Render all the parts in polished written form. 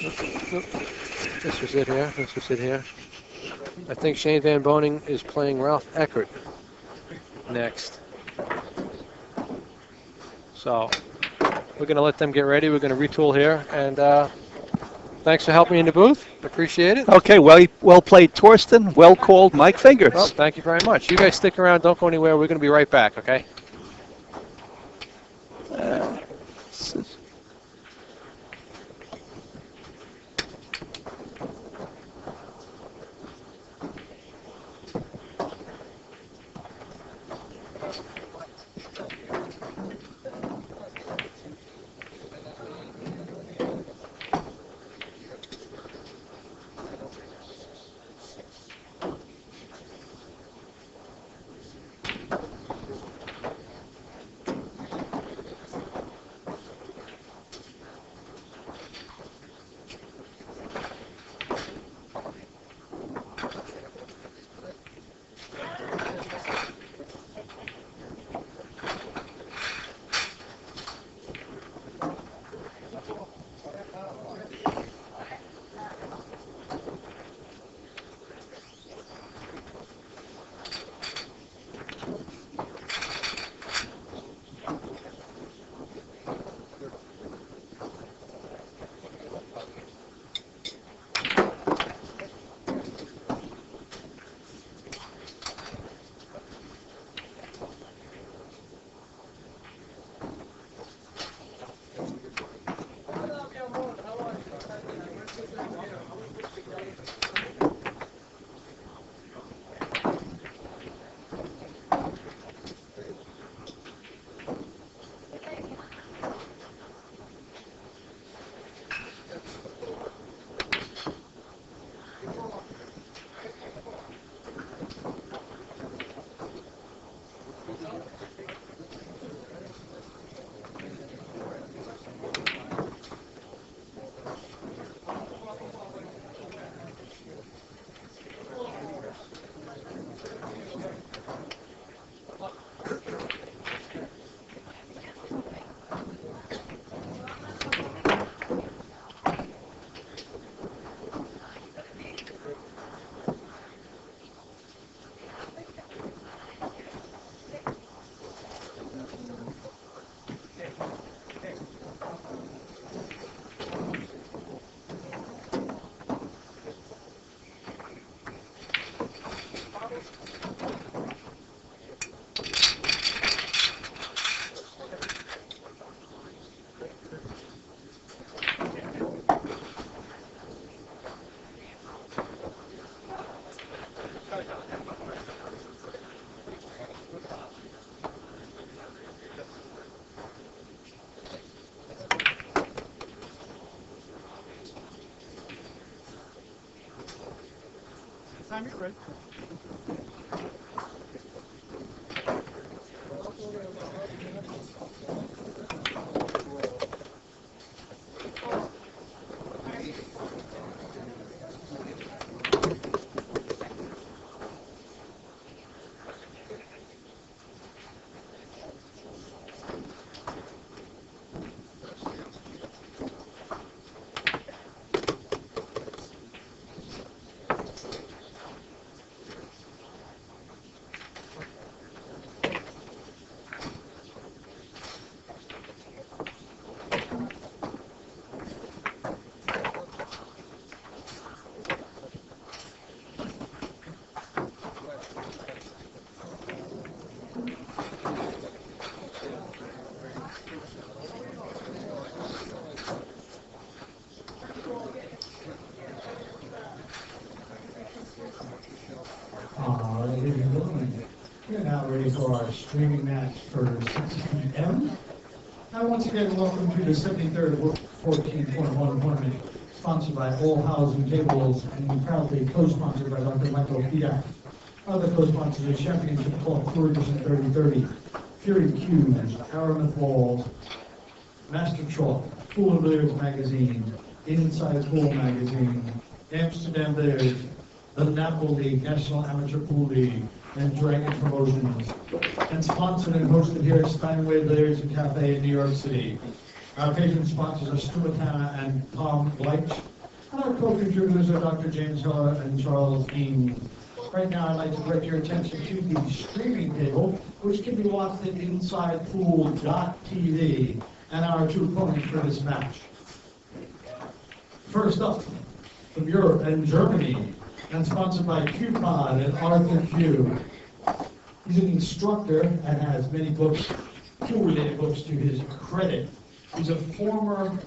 This was it here. This was it here. I think Shane Van Boening is playing Ralph Eckert next. So we're going to let them get ready. We're going to retool here. And thanks for helping me in the booth. Appreciate it. Okay, well played, Torsten. Well called, Mike Fingers. Well, thank you very much. You guys stick around. Don't go anywhere. We're going to be right back, okay? We're now ready for our streaming match for 6 p.m. Now, once again, welcome to the 73rd 14.1 tournament, sponsored by All Housing Tables and proudly co-sponsored by Dr. Michael Fidak. Other co-sponsors are Championship Clock Ferguson 3030, Fury Cubes, Aramis Balls, Master Chalk, Pool and Billiards Magazine, Inside Pool Magazine, Amsterdam Billiards, the Napoli National Amateur Pool League, and Dragon Promotions, and sponsored and hosted here at Steinway Billiards and Cafe in New York City. Our patron sponsors are Stumatana and Tom Leitch, And our co-contributors are Dr. James Hiller and Charles Eames. Right now, I'd like to direct your attention to the streaming table, which can be watched at InsidePool.tv, and our two opponents for this match. First up, from Europe and Germany, and sponsored by Q-Pod and Arthur Q. He's an instructor and has many books, Q-related books to his credit. He's a former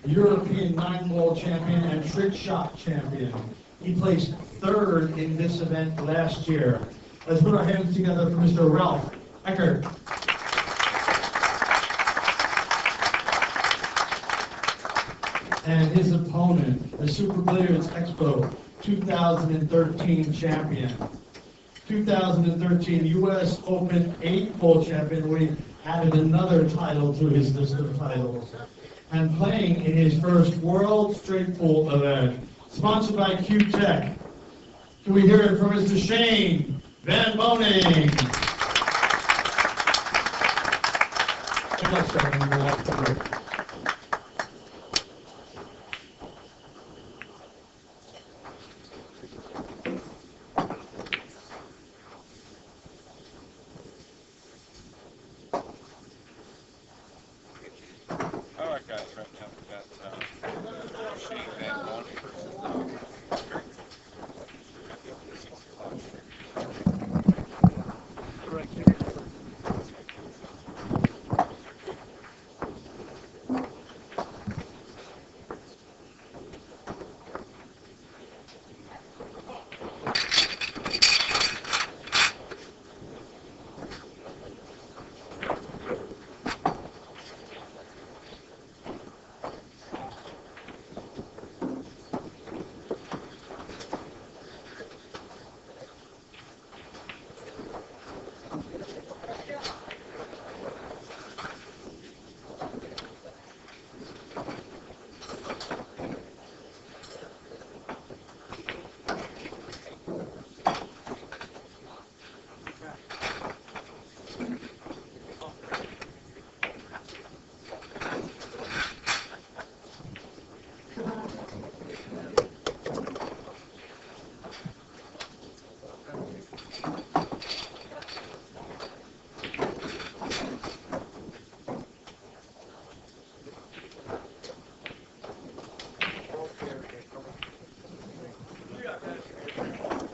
European 9-ball champion and trick shot champion. He placed third in this event last year. Let's put our hands together for Mr. Ralph Eckert. And his opponent, the Super Billiards Expo 2013 champion. 2013 U.S. Open 8-ball champion, where he added another title to his list of titles. And playing in his first World Straight Pool event, sponsored by Q-Tech. Can we hear it from Mr. Shane Van Boening? Good luck, Shane. Good luck to you. All right, guys, right now we've got Shane Van Boening.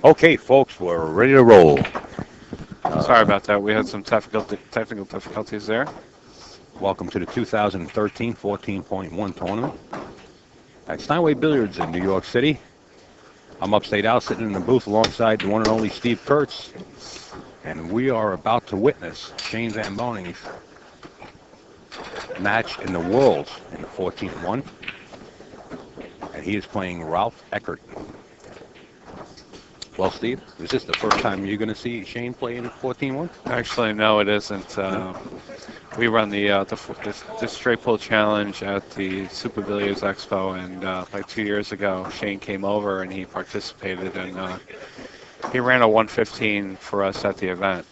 Okay, folks, we're ready to roll. Sorry about that. We had some technical difficulties there. Welcome to the 2013 14.1 tournament at Steinway Billiards in New York City. I'm upstate out sitting in the booth alongside the one and only Steve Kurtz, and we are about to witness Shane Van Boning's match in the Worlds in the 14-1, and he is playing Ralph Eckert. Well, Steve, is this the first time you're going to see Shane play in 14-1? Actually, no, it isn't. We run the straight pull challenge at the Super Billiards Expo, and like 2 years ago, Shane came over and he participated, and he ran a 115 for us at the event.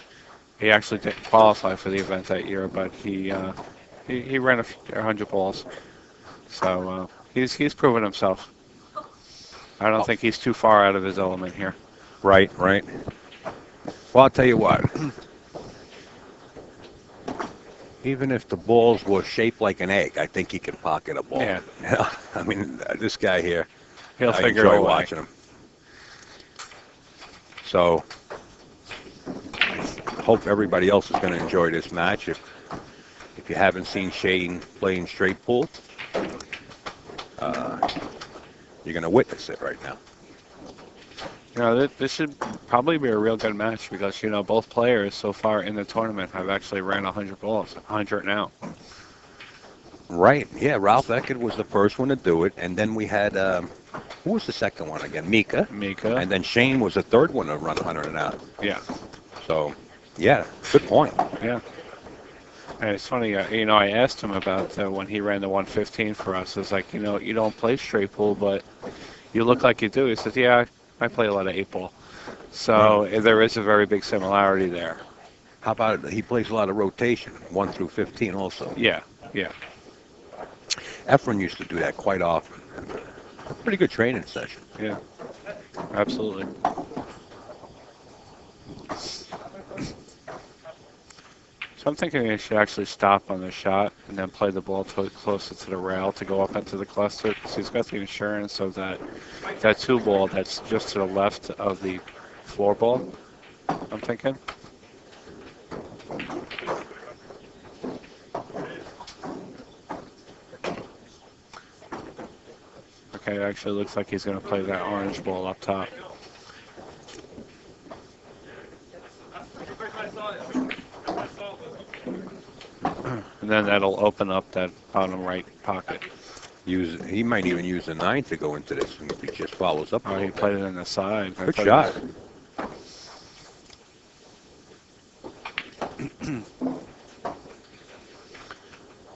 He actually didn't qualify for the event that year, but he ran 100 balls. So he's proven himself. I don't think he's too far out of his element here. Right. Well, I'll tell you what. Even if the balls were shaped like an egg, I think he can pocket a ball. Yeah. I mean, this guy here, He'll I figure enjoy it out. watching him. So, I hope everybody else is going to enjoy this match. If you haven't seen Shane playing straight pool, you're going to witness it right now. You know, this should probably be a real good match because, you know, both players so far in the tournament have actually ran 100 balls, 100 now. Right. Yeah, Ralph Eckert was the first one to do it, and then we had, who was the second one again? Mika. Mika. And then Shane was the third one to run 100 and out. Yeah. So, yeah, good point. Yeah. And it's funny, you know, I asked him about when he ran the 115 for us. It's like, you know, you don't play straight pool, but you look like you do. He says, yeah, I play a lot of 8-ball. So there is a very big similarity there. How about he plays a lot of rotation, 1 through 15 also. Yeah. Efren used to do that quite often. Pretty good training session. Yeah, absolutely. So I'm thinking he should actually stop on the shot and then play the ball closer to the rail to go up into the cluster. So he's got the insurance of that 2 ball that's just to the left of the 4 ball, I'm thinking. Okay, it actually looks like he's going to play that orange ball up top. And then that'll open up that bottom right pocket. He might even use the 9 to go into this, and if he just follows up. Oh, he played it in the side. Good shot.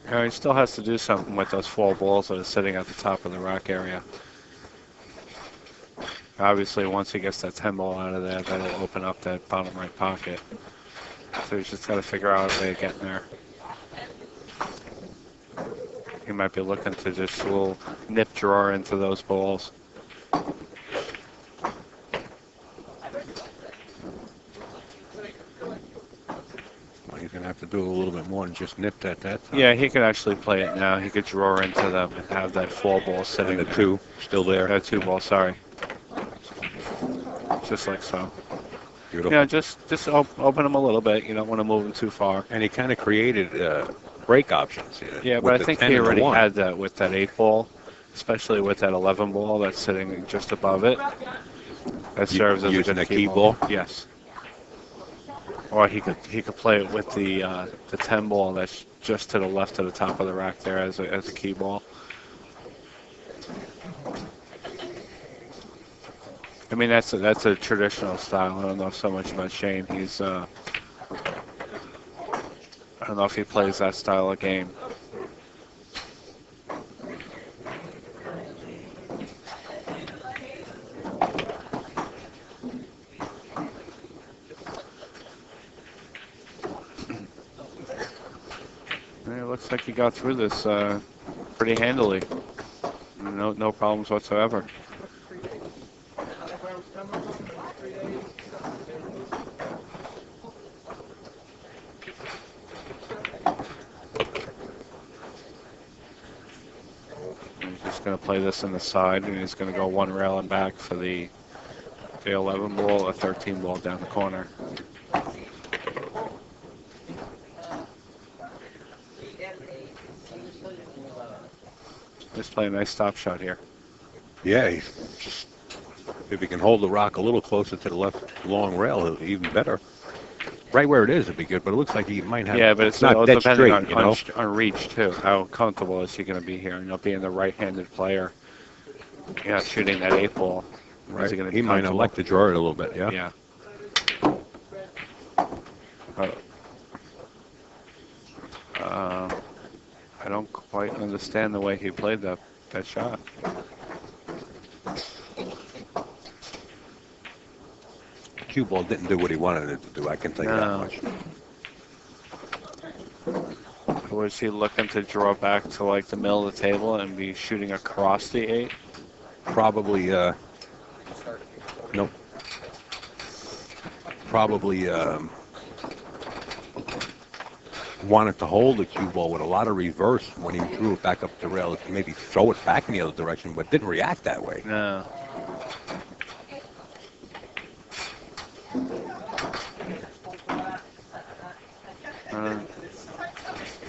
Yeah, he still has to do something with those 4 balls that are sitting at the top of the rack area. Obviously, once he gets that 10 ball out of there, that'll open up that bottom right pocket. So he's just got to figure out a way of getting there. He might be looking to just a little nip drawer into those balls. He's going to have to do a little bit more than just nip that time. Yeah, he could actually play it now. He could draw into them and have that 4 ball sitting And the there. 2 still there. That 2 ball, sorry. Just like so. Beautiful. Yeah, just open them a little bit. You don't want to move them too far. And he kind of created break options. Yeah, with but I the think 10 he and the already 1. had that with that 8 ball, especially with that 11 ball that's sitting just above it. That serves as a using good a key ball? Yes. Or he could play it with the 10 ball that's just to the left of the top of the rack there as a key ball. I mean, that's a traditional style. I don't know so much about Shane. He's I don't know if he plays that style of game. And it looks like he got through this pretty handily. No problems whatsoever. He's just going to play this in the side, and he's going to go 1 rail and back for the 11 ball, a 13 ball down the corner. Just play a nice stop shot here. Yeah, if he can hold the rock a little closer to the left long rail, even better. Right where it is would be good, but it looks like he might have. Yeah, but it's not all dead depending straight, on reach too. How comfortable is he going to be here? Being the right-handed player, shooting that 8 ball. Right. He, He might elect to draw it a little bit. Yeah. Yeah. I don't quite understand the way he played that shot. Cue ball didn't do what he wanted it to do. I can tell you that much. Was he looking to draw back to like the middle of the table and be shooting across the 8? Probably. Nope. Probably wanted to hold the cue ball with a lot of reverse when he drew it back up the rail to maybe throw it back in the other direction, but didn't react that way. No.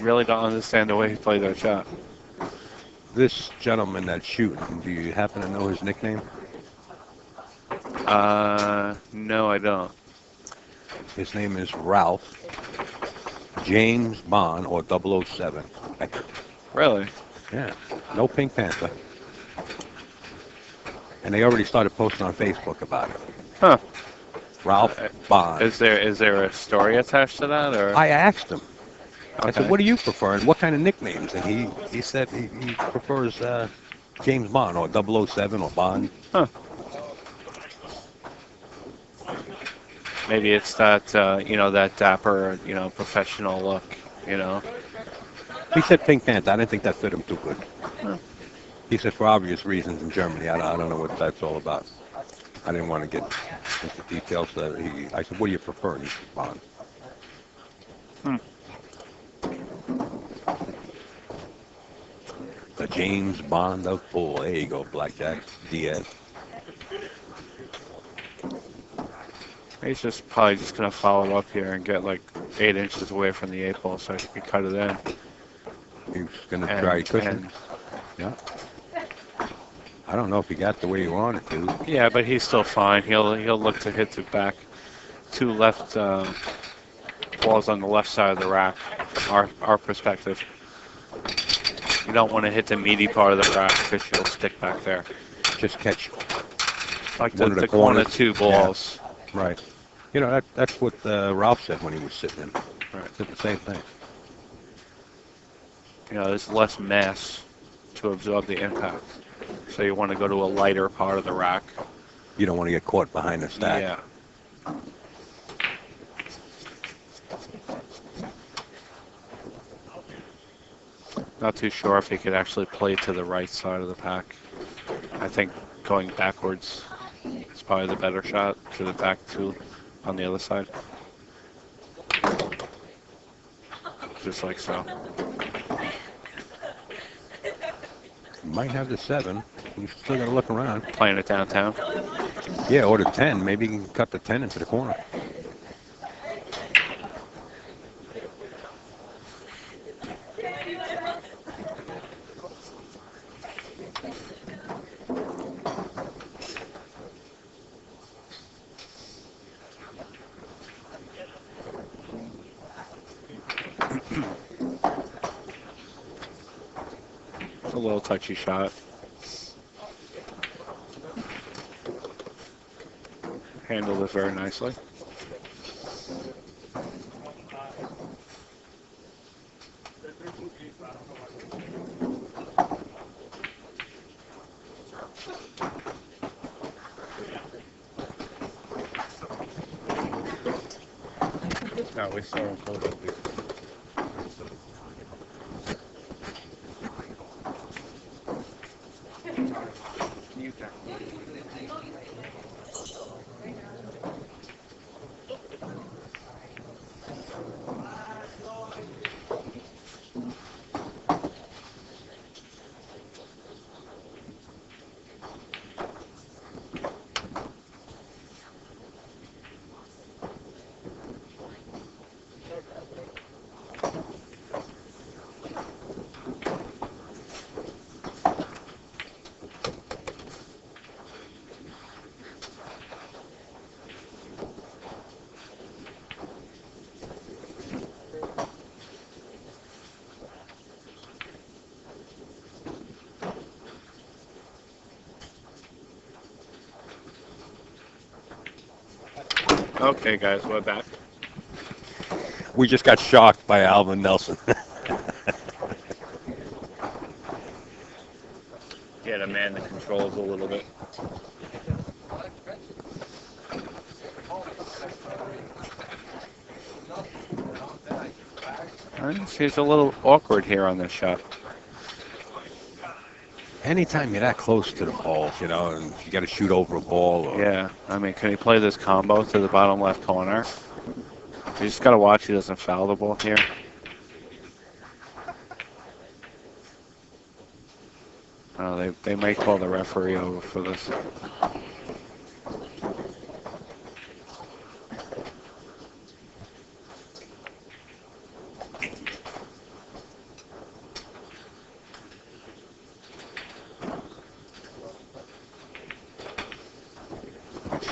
Really don't understand the way he played that shot. This gentleman that's shooting, do you happen to know his nickname? No, I don't. His name is Ralph James Bond, or 007. Eckert. Really? Yeah, no Pink Panther. And they already started posting on Facebook about it. Huh. Ralph Bond. Is there a story attached to that, or? I asked him. I Okay. said, what do you prefer, and what kind of nicknames? And he said he prefers James Bond, or 007, or Bond. Huh. Maybe it's that, that dapper, professional look, He said Pink Panther. I didn't think that fit him too good. Huh. He said for obvious reasons in Germany. I don't know what that's all about. I didn't want to get into details. I said, what do you prefer? And he said, Bond. The James Bond of pool. There you go, Blackjack. Diaz. He's just probably just gonna follow up here and get like 8 inches away from the 8 ball so he can cut it in. He's going to try cushion. And, Yeah. I don't know if he got the way he wanted to. yeah, but he's still fine. He'll look to hit the back 2 left balls on the left side of the rack from our perspective. You don't want to hit the meaty part of the rack because she'll stick back there. Just catch Like one of the the corner corners. 2 balls. Yeah, right. You know, that's what Ralph said when he was sitting in. Right. Said the same thing. You know, there's less mass to absorb the impact. So you want to go to a lighter part of the rack. You don't want to get caught behind the stack. Yeah. Not too sure if he could actually play to the right side of the pack. I think going backwards is probably the better shot to the back 2 on the other side. Just like so. Might have the 7. He's still got to look around. Playing it downtown. Yeah, or the 10. Maybe he can cut the 10 into the corner. It's a little touchy shot. Handled it very nicely. No, we saw him hold it. Okay, guys, we're back. We just got shocked by Alvin Nelson. Yeah, to man the controls a little bit. He's a little awkward here on this shot. Anytime you're that close to the balls, you know, and you got to shoot over a ball. Or Yeah, I mean, can he play this combo to the bottom left corner? You just got to watch he doesn't foul the ball here. Oh, they may call the referee over for this.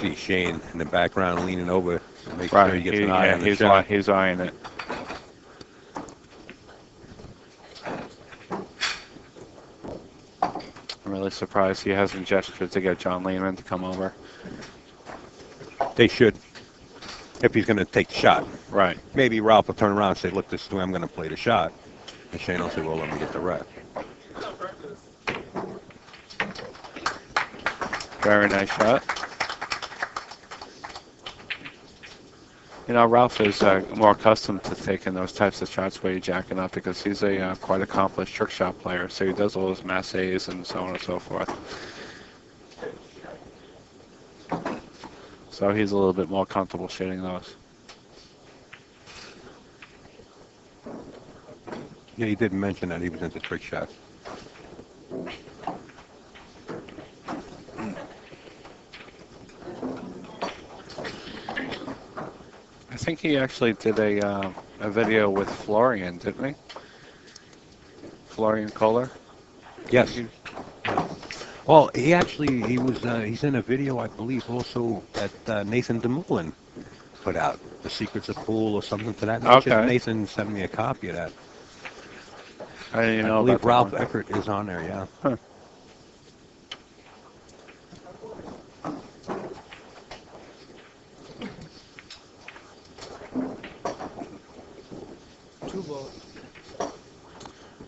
see Shane in the background leaning over to make sure he gets an eye on the shot. He's eyeing it. I'm really surprised he hasn't gestured to get John Lehman to come over. They should, if he's going to take the shot. Right. Maybe Ralph will turn around and say, look, this is the way I'm going to play the shot. And Shane will say, well, let me get the rep. Very nice shot. You know, Ralph is more accustomed to taking those types of shots where you're jacking up because he's a quite accomplished trick shot player. So he does all those masses and so on and so forth. So he's a little bit more comfortable shooting those. Yeah, he did mention that he was into trick shots. I think he actually did a video with Florian, didn't he? Florian Kohler? Yes. Well, he's in a video, I believe, also that Nathan DeMullen put out, The Secrets of Pool or something to that nature. Okay. Nathan sent me a copy of that. I didn't even know I believe about that Ralph one. Eckert is on there, yeah. Huh.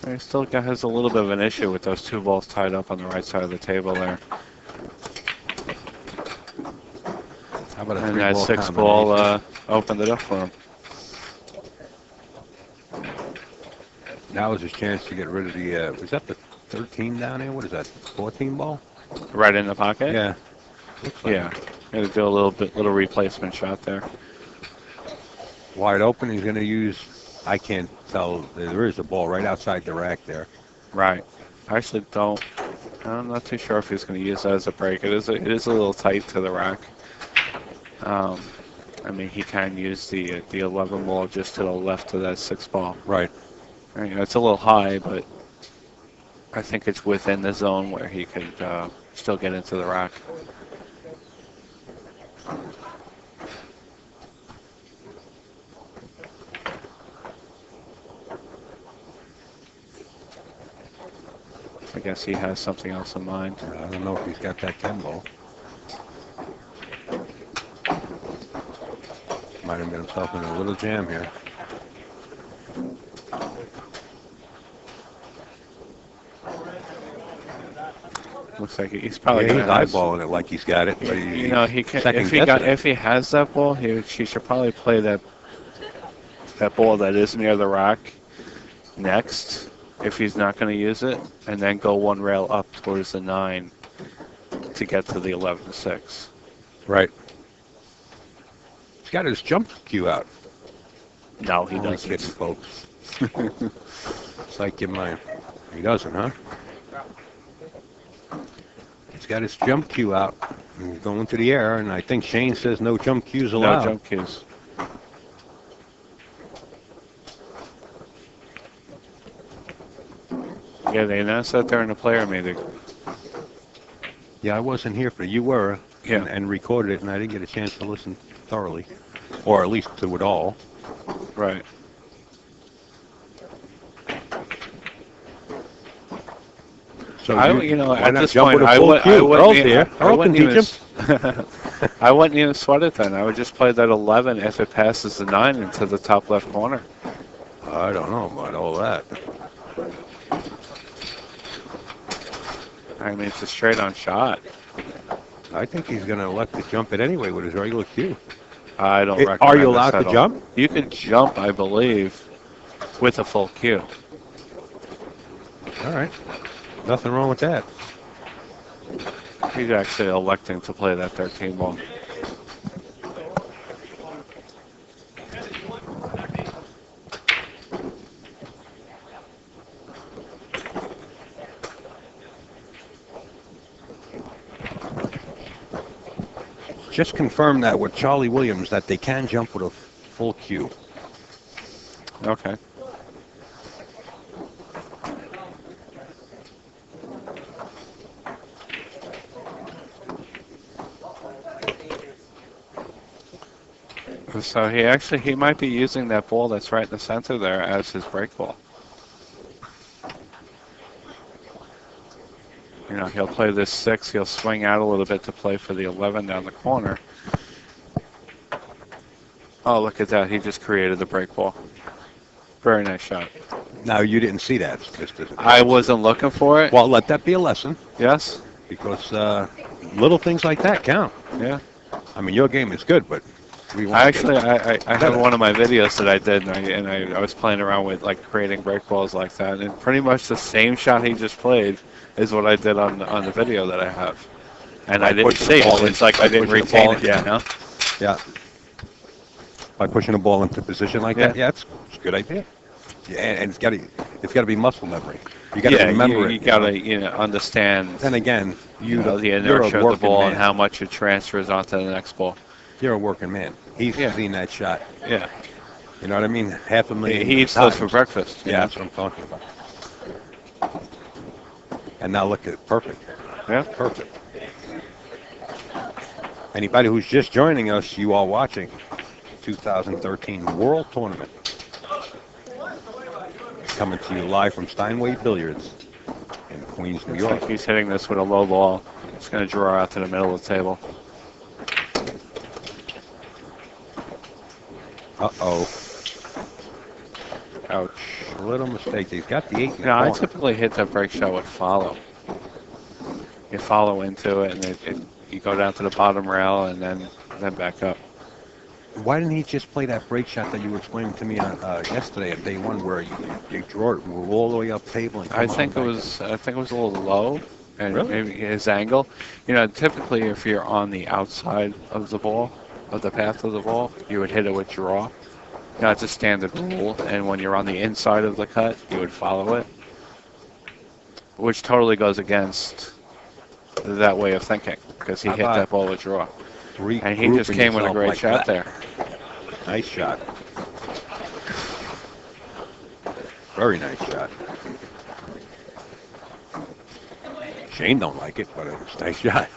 He still has a little bit of an issue with those two balls tied up on the right side of the table there. How about a And three-ball that six combination? ball opened it up for him. Now is his chance to get rid of the, was that the 13 down there? What is that, 14 ball? Right in the pocket? Yeah. Looks like Yeah. Going to do a little replacement shot there. wide open. He's going to use, I can't tell, there is a ball right outside the rack there. Right. I actually don't. I'm not too sure if he's going to use that as a break. It is a little tight to the rack. I mean, he can use the 11 ball just to the left of that 6 ball. Right. You know, it's a little high, but I think it's within the zone where he could still get into the rack. I guess he has something else in mind. I don't know if he's got that 10 ball. Might have got himself in a little jam here. Looks like he's probably Yeah, he's gonna have- eyeballing it like he's got it. But You know, he can. second If guessing he has that ball, he should probably play that ball that is near the rack next. If he's not going to use it, and then go one rail up towards the 9 to get to the 11-6. Right. He's got his jump cue out. No, he Only doesn't. kidding, folks. It's like your mind. He doesn't, huh? He's got his jump cue out. He's going to the air, and I think Shane says no jump cues allowed. No jump cues. Yeah, they announced that during the player meeting. Yeah, I wasn't here for it. You were, Yeah. and recorded it, and I didn't get a chance to listen thoroughly, or at least to it all. Right. So at why not this jump point, with a I full would. cue? I wouldn't Earl's even- here. I Earl can wouldn't teach even him. I wouldn't even sweat it then. I would just play that 11 if it passes the 9 into the top left corner. I don't know about all that. I mean, it's a straight-on shot. I think he's going to elect to jump it anyway with his regular cue. I don't Are recommend you this allowed at to all. jump? You can jump, I believe, with a full cue. All right. Nothing wrong with that. He's actually electing to play that 13 ball. Just confirm that with Charlie Williams that they can jump with a full cue. Okay. So he might be using that ball that's right in the center there as his break ball. You know, he'll play this 6, he'll swing out a little bit to play for the 11 down the corner. Oh, look at that, he just created the break ball. Very nice shot. Now, you didn't see that. I wasn't looking for it. Well, let that be a lesson, Yes? because little things like that count. Yeah. I mean, your game is good, but We want to I have one of my videos that I did, and I was playing around with like creating break balls like that, and pretty much the same shot he just played is what I did on the video that I have. And I didn't see it. It's like I didn't retain it. Yeah. You know? Yeah. By pushing the ball into position like that. Yeah, it's a good idea. Yeah, and it's got to be muscle memory. You got to remember it. You got to understand. Then again, the inertia of the ball and how much it transfers onto the next ball. You're a working man. He's seen that shot. Yeah. You know what I mean? 500,000. He eats those for breakfast. Yeah, that's what I'm talking about. And now look at it. Perfect. Yeah. Perfect. Anybody who's just joining us, you are watching 2013 World Tournament. Coming to you live from Steinway Billiards in Queens, New York. He's hitting this with a low ball. It's going to draw out to the middle of the table. Uh-oh. Ouch. A little mistake. He's got the 8 in the I corner. typically hit that break shot with follow. You follow into it, and you go down to the bottom rail and then back up. Why didn't he just play that break shot that you were explaining to me on yesterday at day one, where you draw it, move all the way up table? And I think it was a little low, and maybe his angle. Typically if you're on the outside of the ball, of the path of the ball, you would hit it with draw. It's a standard rule, and when you're on the inside of the cut, you would follow it, which totally goes against that way of thinking, because he hit that ball with draw. And he just came with a great shot there. Nice shot. Very nice shot. Shane don't like it, but it's a nice shot.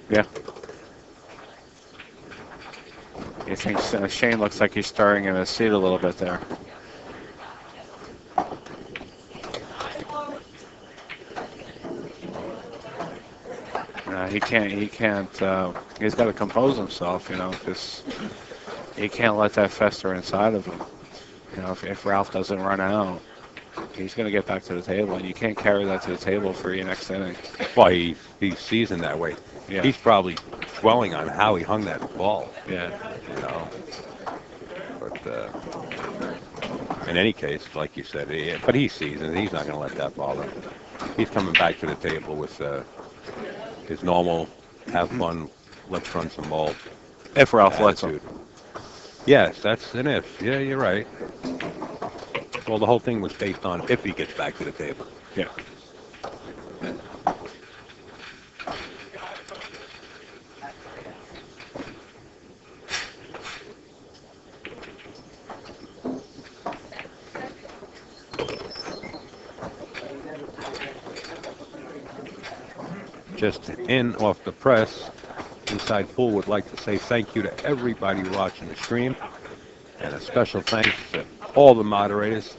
Yeah. You think Shane looks like he's stirring in his seat a little bit there. He can't, he's got to compose himself, because he can't let that fester inside of him. If Ralph doesn't run out, he's going to get back to the table, and you can't carry that to the table for your next inning. Well, he's seasoned that way. Yeah. He's probably dwelling on how he hung that ball. Yeah. But in any case, like you said, but he's seasoned. He's not going to let that bother him. He's coming back to the table with his normal, have fun, let's run some ball. If Ralph lets him. Yes, that's an if. Yeah, you're right. Well, the whole thing was based on if he gets back to the table. Yeah. Just in off the press, Inside Pool would like to say thank you to everybody watching the stream, and a special thanks to all the moderators,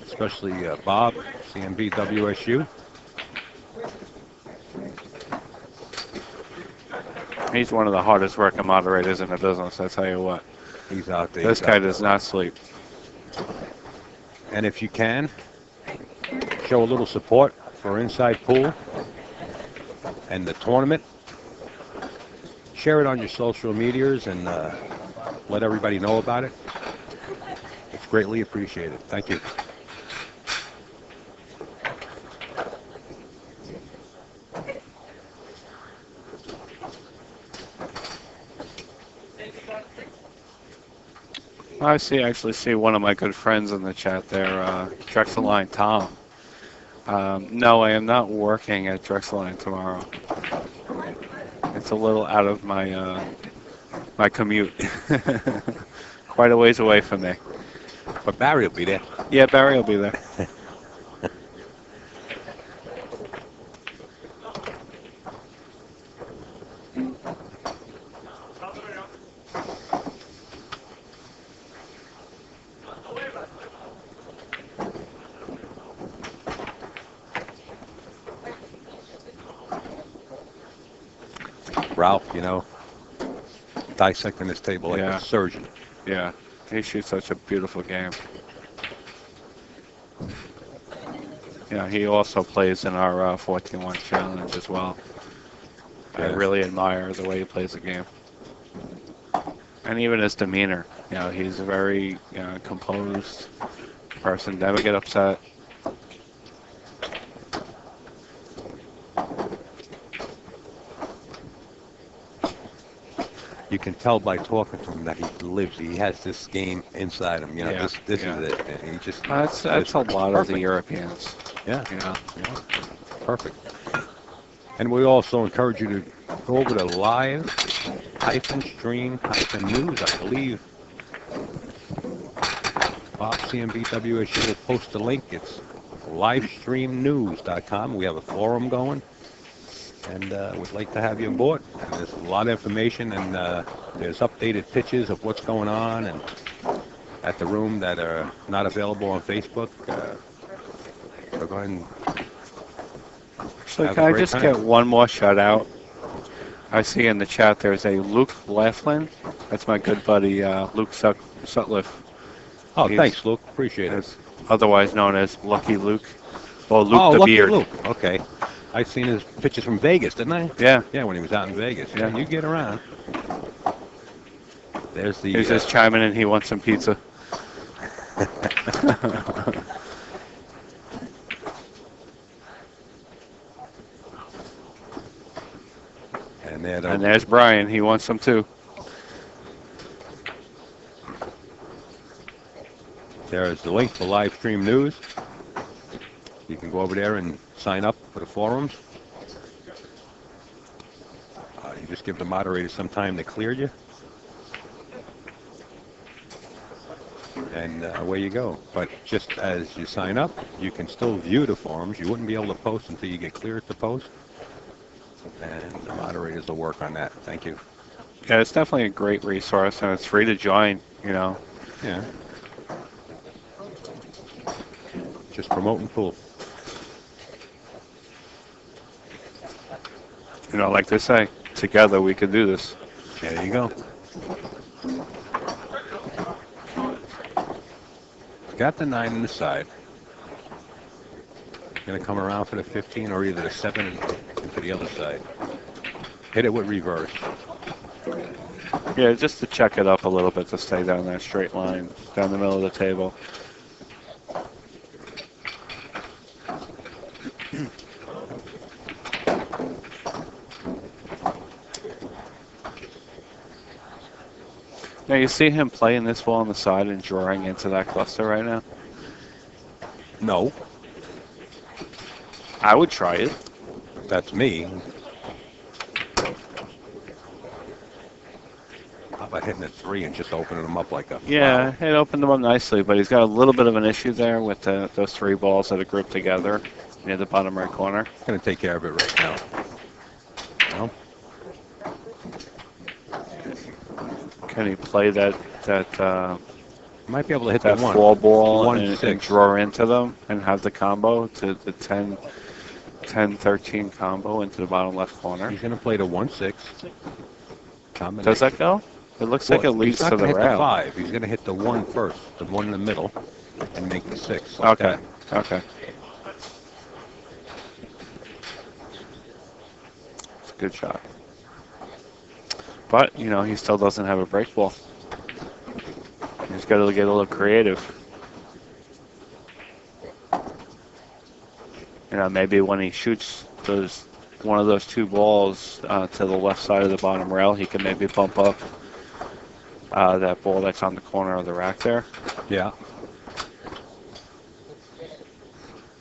especially Bob, CMB WSU. He's one of the hardest working moderators in the business, I tell you what. He's out there. This guy does not sleep. And if you can, show a little support for Inside Pool and the tournament. Share it on your social medias and let everybody know about it. It's greatly appreciated. Thank you. I actually see one of my good friends in the chat there, Drexeline Tom. No, I am not working at Drexeline tomorrow. It's a little out of my my commute. Quite a ways away from me. But Barry will be there. Yeah, Barry will be there. Ralph, dissecting this table like a surgeon. Yeah, he shoots such a beautiful game. Yeah, he also plays in our 14-1 challenge as well. I really admire the way he plays the game. And even his demeanor, he's a very composed person. Never get upset. You can tell by talking to him that he lives. He has this game inside him. Yeah, This yeah. is it. And he just That's a lot of the Europeans. Yeah. Yeah. Perfect. And we also encourage you to go over to live-stream-news, I believe. Bob CMBWH will post the link. It's livestreamnews.com. We have a forum going, and we'd like to have you aboard. And there's a lot of information, and there's updated pictures of what's going on and at the room that are not available on Facebook. We're going. So Have can a I great just time. get one more shout out? I see in the chat there's a Luke Laughlin. That's my good buddy Luke Sutliff. Oh, He's- thanks, Luke. Appreciate it. Is otherwise known as Lucky Luke. Or Luke Oh, the Lucky Beard. Luke. Okay. I've seen his pictures from Vegas, didn't I? Yeah. Yeah, when he was out in Vegas. Yeah. You get around. There's the. He's just chiming in. He wants some pizza. And there's Brian. He wants some too. There's the link for live stream news. You can go over there and sign up for the forums. You just give the moderator some time to clear you. And away you go. But just as you sign up, you can still view the forums. You wouldn't be able to post until you get cleared to post. And the moderators will work on that. Thank you. Yeah, it's definitely a great resource, and it's free to join. Yeah. Just promoting pool. Like they say, together we can do this. There you go. Got the 9 on the side. Going to come around for the 15 or either the 7 into the other side. Hit it with reverse. Yeah, just to check it up a little bit to stay down that straight line, down the middle of the table. Now you see him playing this ball on the side and drawing into that cluster right now? No, I would try it. that's me. How about hitting a 3 and just opening them up like a Yeah, flower? it opened him up nicely, but he's got a little bit of an issue there with those 3 balls that are grouped together near the bottom right corner. Going to take care of it right now. Well, Can he play that might be able to hit the 1. 4 ball 1, and 6. draw into them and have the combo to the 10-13 combo into the bottom left corner? He's going to play the 1-6. Does that go? It looks like it leads he's to not the gonna hit the rail. 5. He's going to hit the 1 first, the 1 in the middle, and make the 6. Like Okay, that. okay. It's a good shot. But, he still doesn't have a break ball. He's got to get a little creative. Maybe when he shoots one of those 2 balls to the left side of the bottom rail, he can maybe bump up that ball that's on the corner of the rack there. Yeah.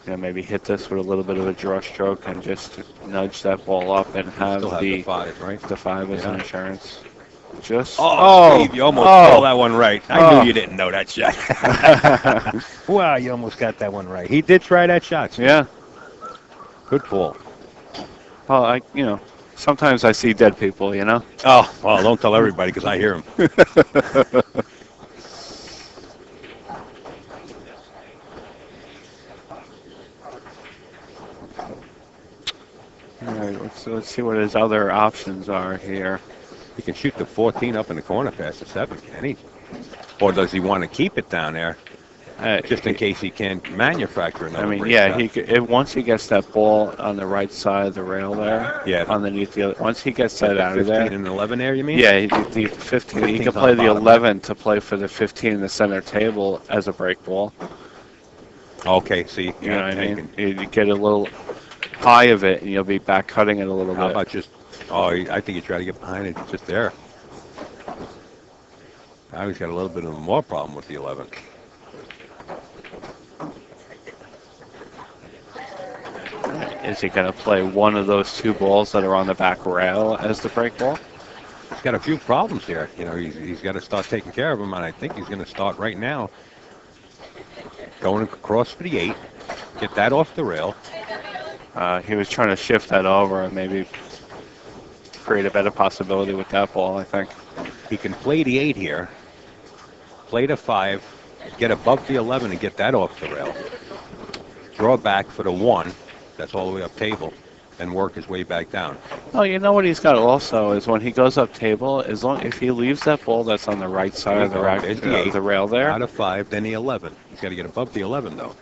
Maybe hit this with a little bit of a draw stroke and just nudge that ball up and have Still have the 5, right? the 5 as an Yeah. insurance. Just Steve, you almost called that one right. I knew you didn't know that shot. Wow, you almost got that one right. He did try that shot. Steve. Yeah. Good pull. Well, sometimes I see dead people, Oh, well, don't tell everybody because I hear him. All right, let's see what his other options are here. He can shoot the 14 up in the corner past the 7, can he? Or does he want to keep it down there just in case he can't manufacture another. I mean, break yeah, shot. once he gets that ball on the right side of the rail there, Yeah. underneath the other, once he gets Like that the out of 15 there, and 11 there, you mean? yeah, the 15, he 15's can on play the bottom. 11 to play for the 15 in the center table as a break ball. Okay, see. You know what I you mean? can- You get a little high of it, and you'll be back cutting it a little How bit. about just, I think you try to get behind it just there. Now he's got a little bit of a more problem with the 11. Is he going to play one of those two balls that are on the back rail as the break ball? He's got a few problems here. You know, he's got to start taking care of them, and I think he's going to start right now. Going across for the 8, get that off the rail. He was trying to shift that over and maybe create a better possibility with that ball, I think. He can play the 8 here, play the 5, get above the 11 and get that off the rail. Draw back for the 1, that's all the way up table, and work his way back down. Oh, you know what he's got also is when he goes up table, if he leaves that ball that's on the right side of the rack, the rail there. Out of 5, then the 11. He's got to get above the 11 though.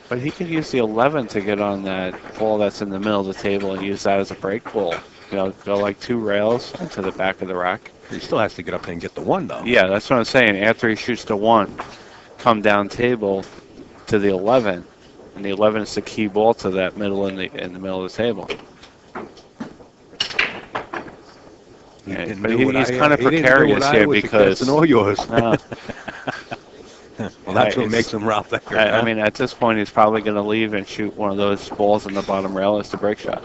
But he could use the 11 to get on that ball that's in the middle of the table and use that as a break ball. You know, go like 2 rails into the back of the rack. He still has to get up there and get the 1 though. Yeah, that's what I'm saying. After he shoots the 1, come down table to the 11, and the 11 is the key ball to that middle in the middle of the table. Yeah, but he's kind of precarious here because all yours. Well, that's what makes him Ralph Eckert. I mean, at this point, he's probably going to leave and shoot one of those balls in the bottom rail as the break shot.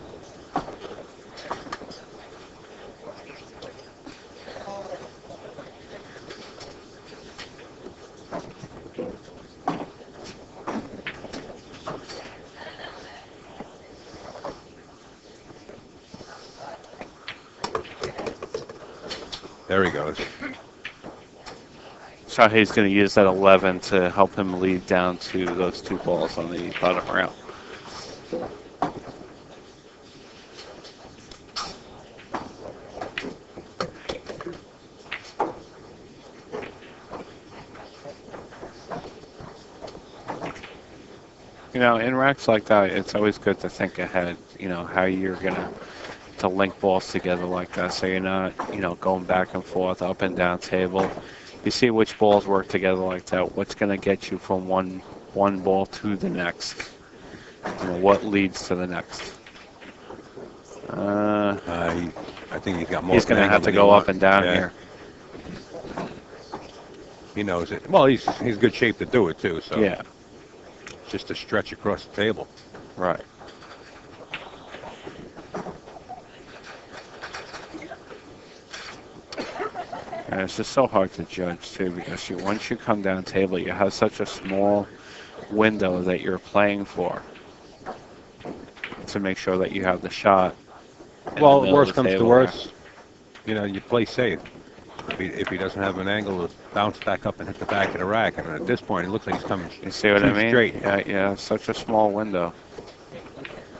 There he goes. So he's going to use that 11 to help him lead down to those 2 balls on the bottom rail. You know, in racks like that, it's always good to think ahead, you know, how you're going to link balls together like that so you're not, you know, going back and forth, up and down table. You see which balls work together like that. What's going to get you from one ball to the next? You know, what leads to the next? I think he's got more. He's going to have to go up and down here. He knows it. Well, he's in good shape to do it too. So yeah, just to stretch across the table. Right. And it's just so hard to judge too because once you come down table, you have such a small window that you're playing for to make sure that you have the shot. Well, worst comes to worst, you know, you play safe. If he doesn't have an angle to bounce back up and hit the back of the rack, and at this point, it looks like he's coming. You see what I mean? Straight. Yeah, such a small window.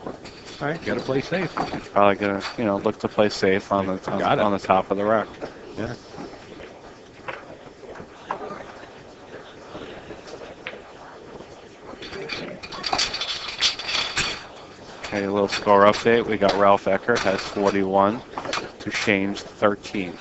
All right, got to play safe. Probably gonna, you know, look to play safe on the top of the rack. Yeah. Okay, a little score update. We got Ralph Eckert has 41 to Shane's 13.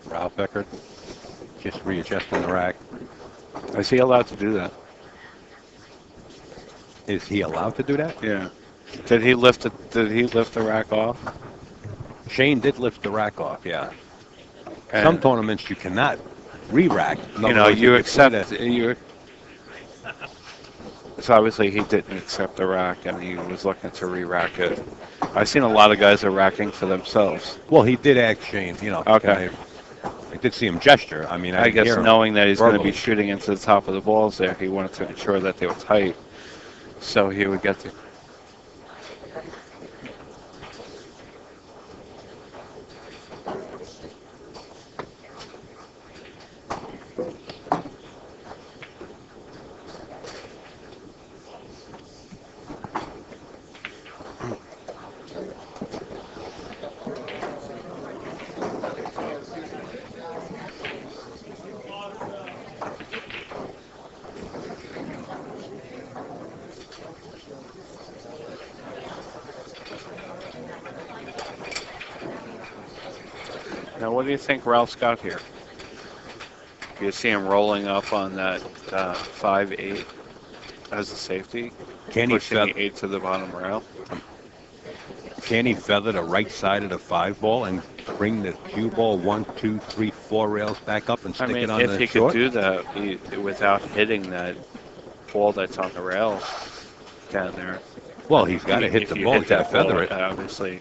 Ralph Eckert just readjusting the rack. Is he allowed to do that? Is he allowed to do that? Yeah. Did he lift the rack off? Shane did lift the rack off, yeah. And some tournaments you cannot re-rack. You know, you accept you. So obviously he didn't accept the rack, and he was looking to re-rack it. I've seen a lot of guys are racking for themselves. Well, he did ask Shane, you know. Okay. I did see him gesture. I mean, I guess knowing that he's going to be verbally shooting into the top of the balls there, he wanted to ensure that they were tight, so he would get the. what do you think Ralph's got here? You see him rolling up on that 5-8 as a safety, Can he pushing feather? the 8 to the bottom rail. Can he feather the right side of the 5 ball and bring the cue ball 1, 2, 3, 4 rails back up and I stick mean, it on if the he short? could do that without hitting that ball that's on the rail down there. Well, he's got to hit If the you ball. hit He's got to that ball, feather it. obviously,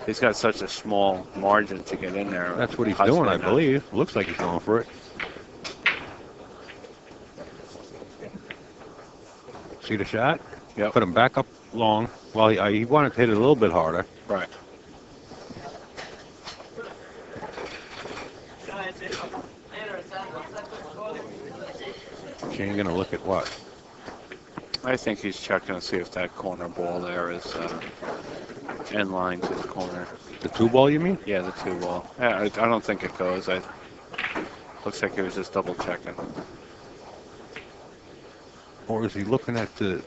he's got such a small margin to get in there. That's what he's Possibly doing, I not. believe. Looks like he's going for it. See the shot? Yep. Put him back up long. Well, he wanted to hit it a little bit harder. Right. Shane going to look at what? I think he's checking to see if that corner ball there is in line to the corner. The 2 ball, you mean? Yeah, the 2 ball. Yeah, I don't think it goes. Looks like he was just double checking. Or is he looking at the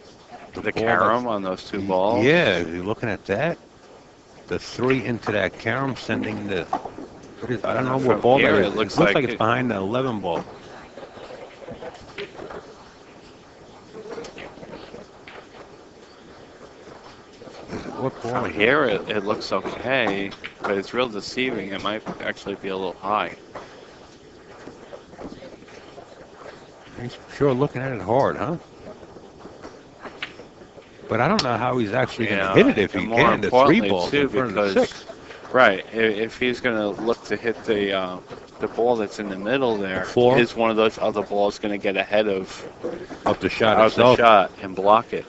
The ball carom on those 2 balls. Yeah, is he looking at that? The 3 into that carom, sending the. What is, I don't know what From ball here, that is. it looks like like it's it- behind the 11 ball. What ball? From here, it looks okay, but it's real deceiving. It might actually be a little high. He's sure looking at it hard, huh? But I don't know how he's actually going to hit it if he and more can. The 3 importantly, balls too, in front of the because 6. right, if he's going to look to hit the ball that's in the middle there, 4. is one of those other balls going to get ahead of Up the shot the itself. shot and block it?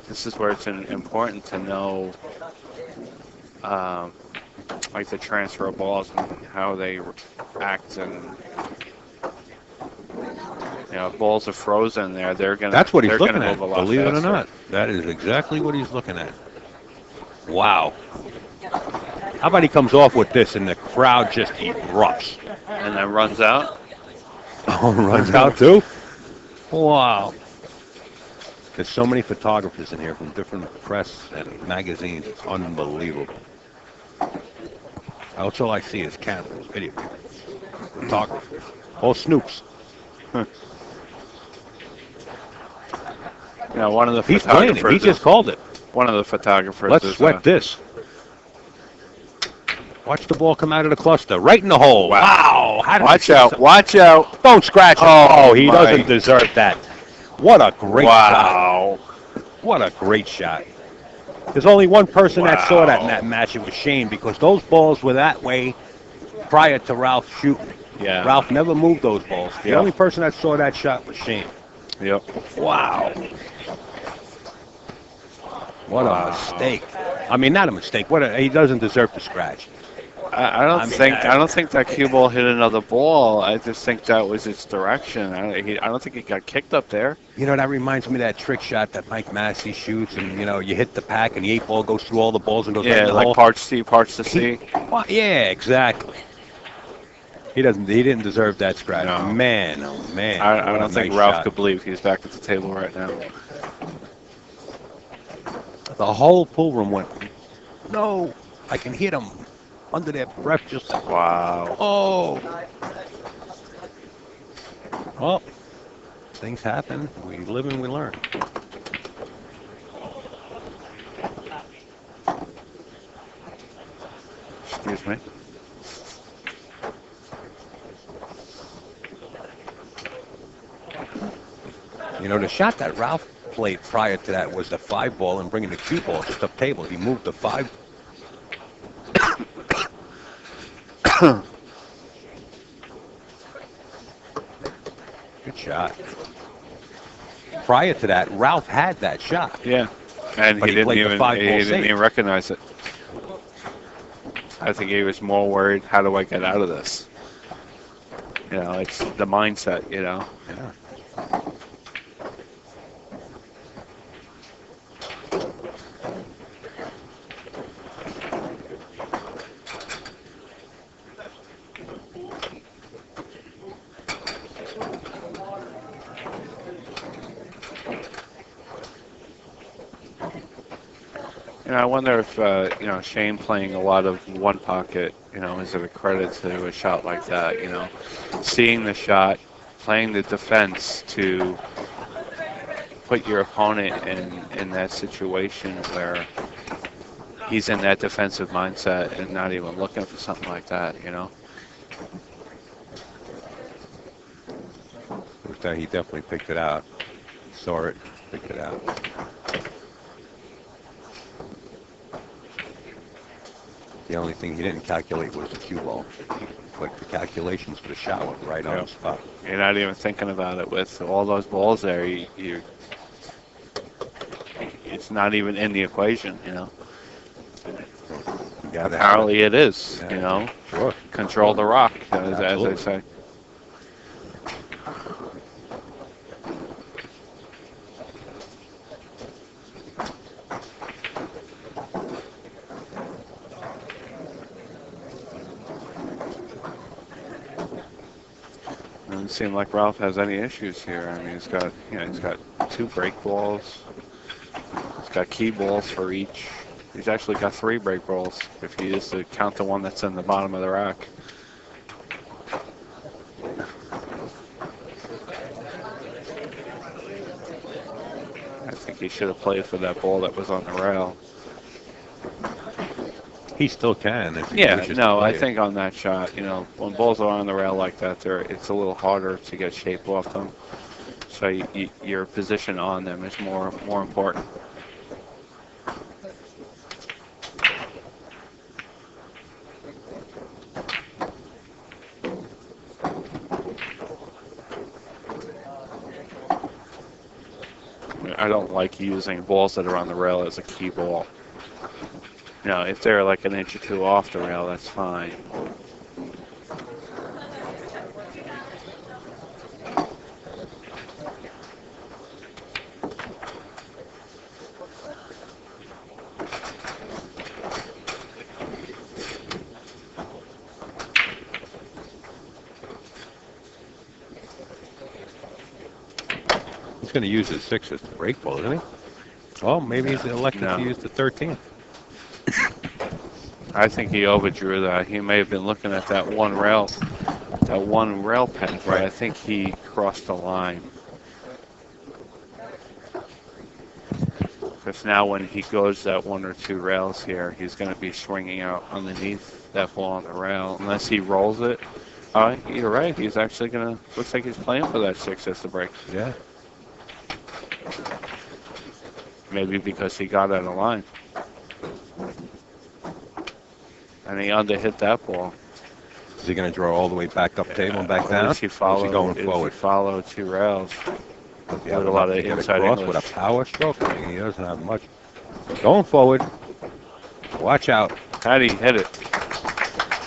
This is where it's important to know, like the transfer of balls and how they act, and if balls are frozen there, they're gonna. That's what he's they're looking gonna at, move a lot believe it or faster. not. That is exactly what he's looking at. Wow. How about he comes off with this and the crowd just erupts? And then runs out. Oh, runs out too? Wow. There's so many photographers in here from different press and magazines. It's unbelievable. That's all I see is cameras, video photographers. All Snoops. One of the He's playing it. photographers. He just called it. One of the photographers. Let's is, sweat this. Watch the ball come out of the cluster. Right in the hole. Wow. How did Watch he out. Watch out. Don't scratch him. Oh, He my. doesn't deserve that. What a great shot. Wow. What a great shot. There's only one person that saw that in that match. It was Shane, because those balls were that way prior to Ralph shooting. Yeah. Ralph never moved those balls. The Yeah. only person that saw that shot was Shane. Yep. Wow. What a mistake. I mean, not a mistake. He doesn't deserve to scratch. I don't think that cue ball hit another ball. I just think that was its direction. I don't think it got kicked up there. You know, that reminds me of that trick shot that Mike Massey shoots, and, you hit the pack, and the 8 ball goes through all the balls and goes right in the like hole. parts C, parts to C. Well, yeah, exactly. He didn't deserve that scratch. No. Man, oh man. I What a don't think nice Ralph shot. could believe he's back at the table right now. The whole pool room went, no, I can hit him under their breath, just like, Wow. oh. Well, things happen. We live and we learn. Excuse me. The shot that Ralph played prior to that was the 5 ball and bringing the cue ball just up table. He moved the 5. Good shot. Prior to that, Ralph had that shot. Yeah. And But he he didn't played the even 5 he ball didn't safe. even recognize it. I think he was more worried, how do I get out of this? It's the mindset, Yeah. I wonder if Shane playing a lot of one pocket, is it a credit to a shot like that? Seeing the shot, playing the defense to put your opponent in that situation where he's in that defensive mindset and not even looking for something like that. With that, he definitely picked it out. Saw it, picked it out. The only thing he didn't calculate was the cue ball. But the calculations for the shot were right on the spot. You're not even thinking about it with all those balls there. It's not even in the equation, Apparently it is, Sure. Control the rock, as they say. Doesn't seem like Ralph has any issues here. I mean, he's got 2 break balls. He's got key balls for each. He's actually got 3 break balls if he is to count the one that's in the bottom of the rack. I think he should have played for that ball that was on the rail. He still can. If he Yeah, wishes no, to I play think on that shot, when balls are on the rail like that, it's a little harder to get shape off them. So your position on them is more important. I don't like using balls that are on the rail as a key ball. If they're like an inch or 2 off the rail, that's fine. He's going to use his 6 as the break ball, isn't he? Well, maybe he's elected to use the 13. I think he overdrew that. He may have been looking at that one rail path. Right. I think he crossed the line. Because now when he goes that 1 or 2 rails here, he's going to be swinging out underneath that ball on the rail. Unless he rolls it. You're right. He's actually going to, looks like he's playing for that 6 as the break. Yeah. Maybe because he got out of line. And he underhit that ball. Is he going to draw all the way back up table and back down? Is he going forward? Follow 2 rails. With a lot of inside English. With a power stroke, I mean, he doesn't have much. Going forward. Watch out. How do you hit it?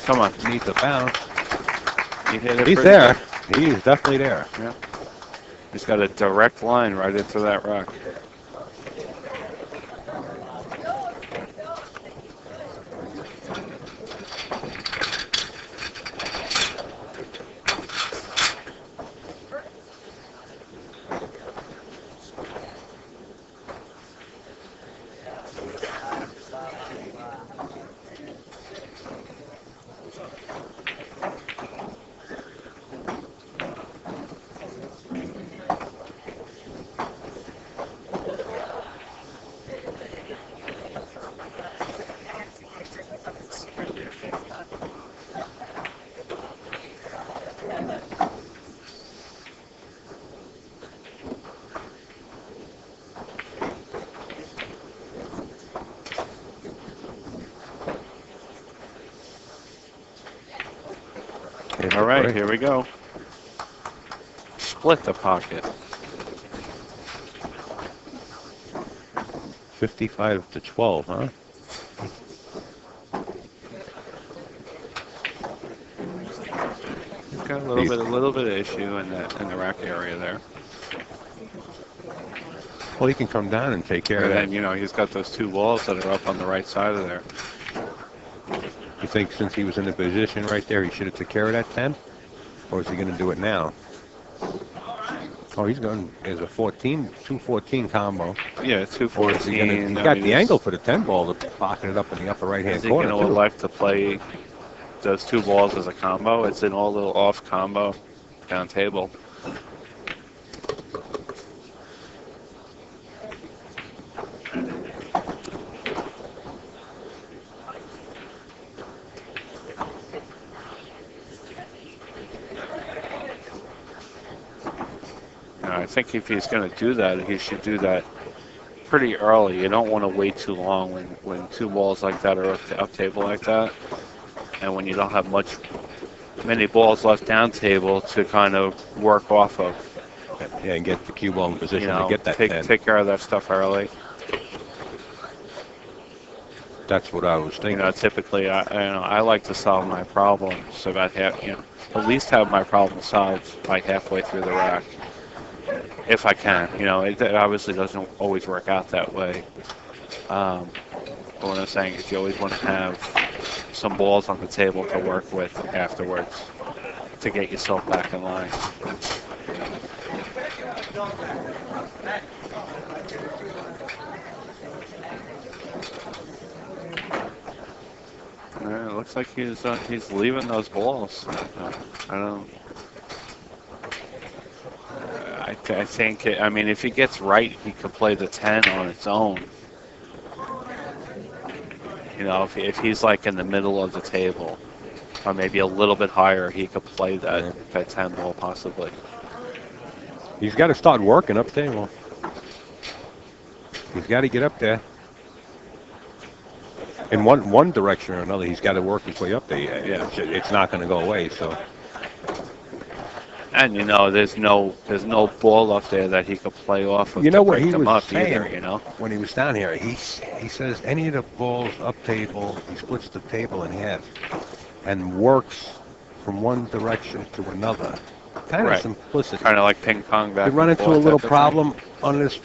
Come on. Needs a bounce. He hit it. He's there. He's definitely there. Yeah. He's got a direct line right into that rock. All right, here we go. Split the pocket. 55-12, huh? He's got a little bit of issue in the rack area there. Well, he can come down and take care of that. And then, he's got those 2 walls that are up on the right side of there. You think since he was in the position right there, he should have took care of that 10? Or is he going to do it now? Oh, he's going. There's a 14, 214 combo. Yeah, Or is 214. he gonna, he's I got mean, the angle for the 10 ball to pocket it up in the upper right hand is he corner going to too. elect to play those two balls as a combo? It's an all little off combo down table. I think if he's going to do that, he should do that pretty early. You don't want to wait too long when two balls like that are up table like that, and when you don't have many balls left down table to kind of work off of. Yeah, and get the cue ball in position You know, to get that take 10. take care of that stuff early. That's what I was thinking. You know, typically I like to solve my problems about at least have my problem solved by halfway through the rack, if I can. You know, it obviously doesn't always work out that way. But what I'm saying is you always want to have some balls on the table to work with afterwards to get yourself back in line. It looks like he's leaving those balls. I don't. I think. I mean, if he gets right, he could play the 10 on its own. You know, if he's like in the middle of the table, or maybe a little bit higher, he could play that 10 ball possibly. He's got to start working up table. He's got to get up there. In one direction or another, he's got to work his way up there. Yeah. It's not going to go away. So. And you know, there's no ball up there that he could play off of. You know to what break he them was up saying either, you know? when he was down here? He says any of the balls up table, he splits the table in half and works from one direction to another. Kind of simplicity. Kind of like ping pong back. You run and into a forth little type of problem on this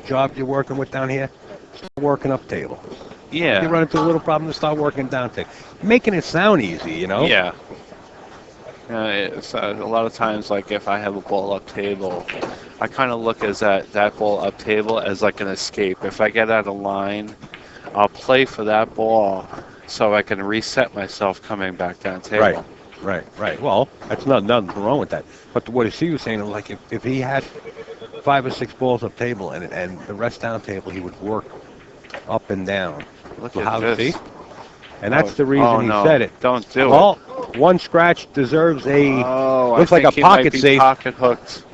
job you're working with down here. Start working up table. thing. Yeah. You run into a little problem to start working down table. Making it sound easy, you know? Yeah. It's, a lot of times, like if I have a ball up table, I kind of look at that ball up table as like an escape. If I get out of line, I'll play for that ball so I can reset myself coming back down table. Right. Well, that's nothing wrong with that. But what he was saying, like if he had 5 or 6 balls up table and the rest down table, he would work up and down. Look at this. See? And that's the reason he said it. Don't do well, one scratch deserves a looks I like a think he pocket might be safe. Pocket hooked.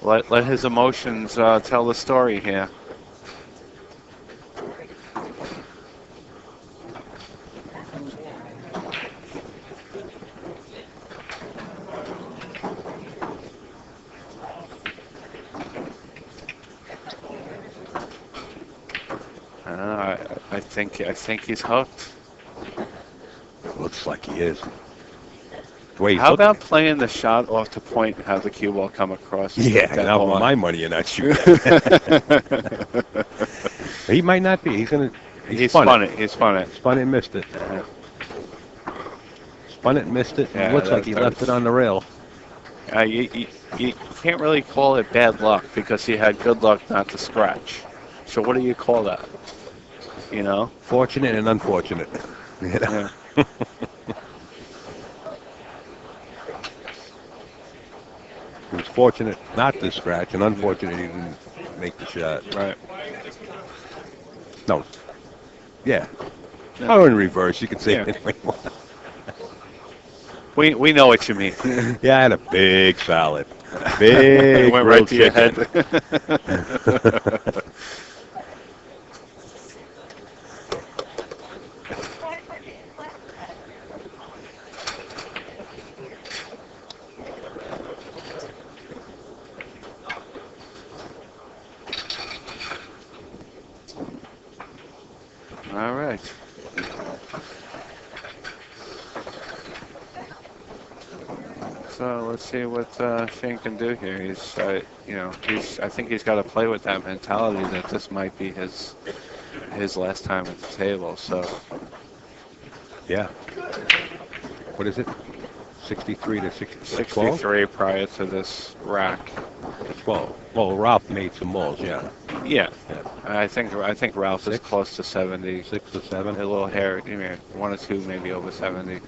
Let his emotions tell the story here. I think he's hooked. Looks like he is. The way he's How looking. about playing the shot off the point and have the cue ball come across? Yeah, I want my money in that shoot. He might not be. He's spun it. He spun it. Spun it and missed it. Spun it and missed it. Yeah, It looks like he left it on the rail. You can't really call it bad luck because he had good luck not to scratch. So what do you call that? You know? Fortunate and unfortunate. You know? Yeah. He was fortunate not to scratch and unfortunate he didn't make the shot. Right. No. Yeah. Oh, in reverse. You can say it anyway you want. We know what you mean. Yeah, I had a big salad. Big went grilled right to your chicken. head. All right. So let's see what Shane can do here. I think he's got to play with that mentality that this might be his last time at the table. So yeah. What is it? 63 to 12? 63 prior to this rack. 12. Well, Ralph made some balls, yeah. Yeah, Yeah. I think Ralph is 6? close to 70. 6 or 7? A little hair, I mean, 1 or 2 maybe over 70.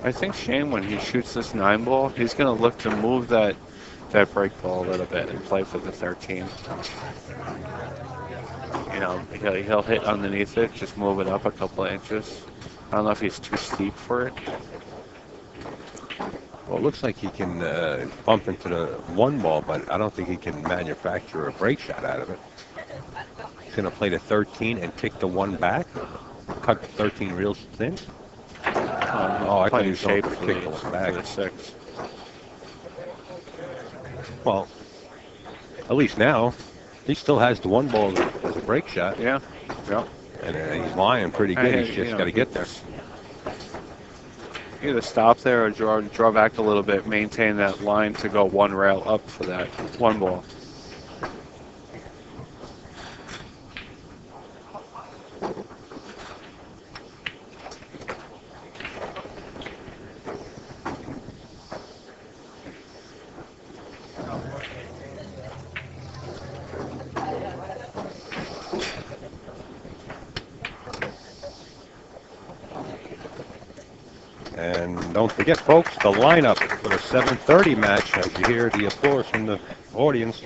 I think Shane, when he shoots this 9 ball, he's going to look to move that break ball a little bit and play for the 13. You know, he'll hit underneath it, just move it up a couple of inches. I don't know if he's too steep for it. Well, it looks like he can bump into the 1 ball, but I don't think he can manufacture a break shot out of it. He's going to play the 13 and kick the 1 back, cut the 13 real thin. Oh, I thought he was going to kick the 1 back. For the 6. Well, at least now, he still has the 1 ball as a break shot. Yeah, yeah. And he's lying pretty good. He's just got to get there. Either stop there or draw back a little bit, maintain that line to go 1 rail up for that 1 ball. And don't forget, folks, the lineup for the 7:30 match. As you hear the applause from the audience,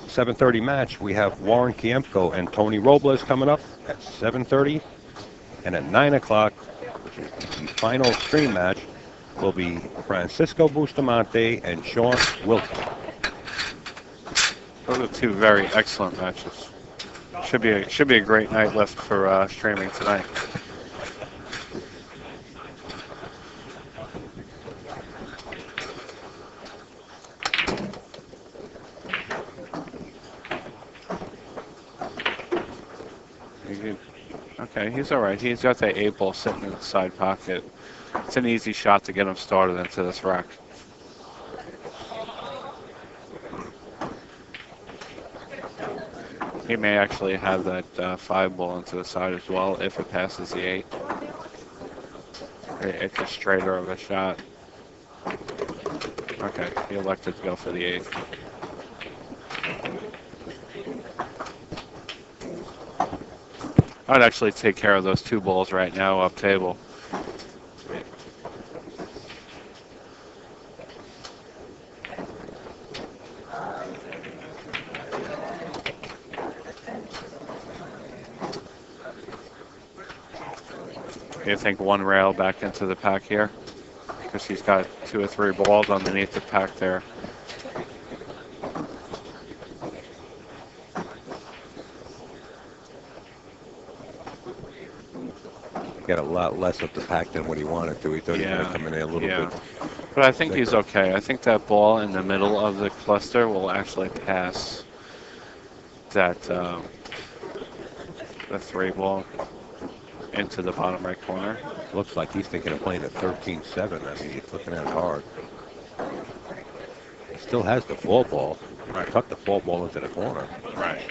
7:30 match. We have Warren Kiemko and Tony Robles coming up at 7:30, and at 9 o'clock, which is the final stream match, will be Francisco Bustamante and Sean Wilson. Those are 2 very excellent matches. Should be a great night left for streaming tonight. Okay, he's all right. He's got that 8 ball sitting in the side pocket. It's an easy shot to get him started into this rack. He may actually have that 5 ball into the side as well if it passes the 8. It's a straighter of a shot. Okay, he elected to go for the 8. I'd actually take care of those 2 balls right now up table. You think 1 rail back into the pack here? Because he's got 2 or 3 balls underneath the pack there. Got a lot less of the pack than what he wanted to. He thought he was going to come in there a little bit. But I think he's okay. I think that ball in the middle of the cluster will actually pass that the 3 ball into the bottom right corner. Looks like he's thinking of playing a 13-7. I mean, he's looking at it hard. He still has the 4 ball. Right. Tuck the 4 ball into the corner. Right.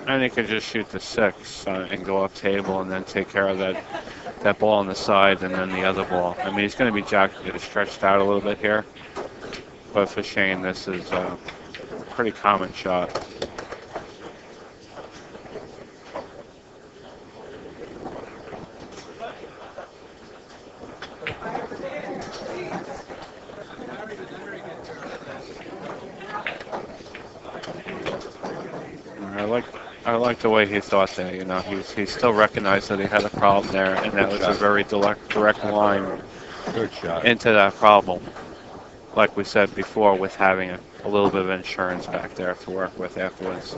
And he could just shoot the 6 and go up table and then take care of that ball on the side and then the other ball. I mean, he's going to be jacking it stretched out a little bit here. But for Shane, this is a pretty common shot. I like the way he thought there. You know, he still recognized that he had a problem there, and that was a very direct line Good shot. into that problem. Like we said before, with having a little bit of insurance back there to work with afterwards.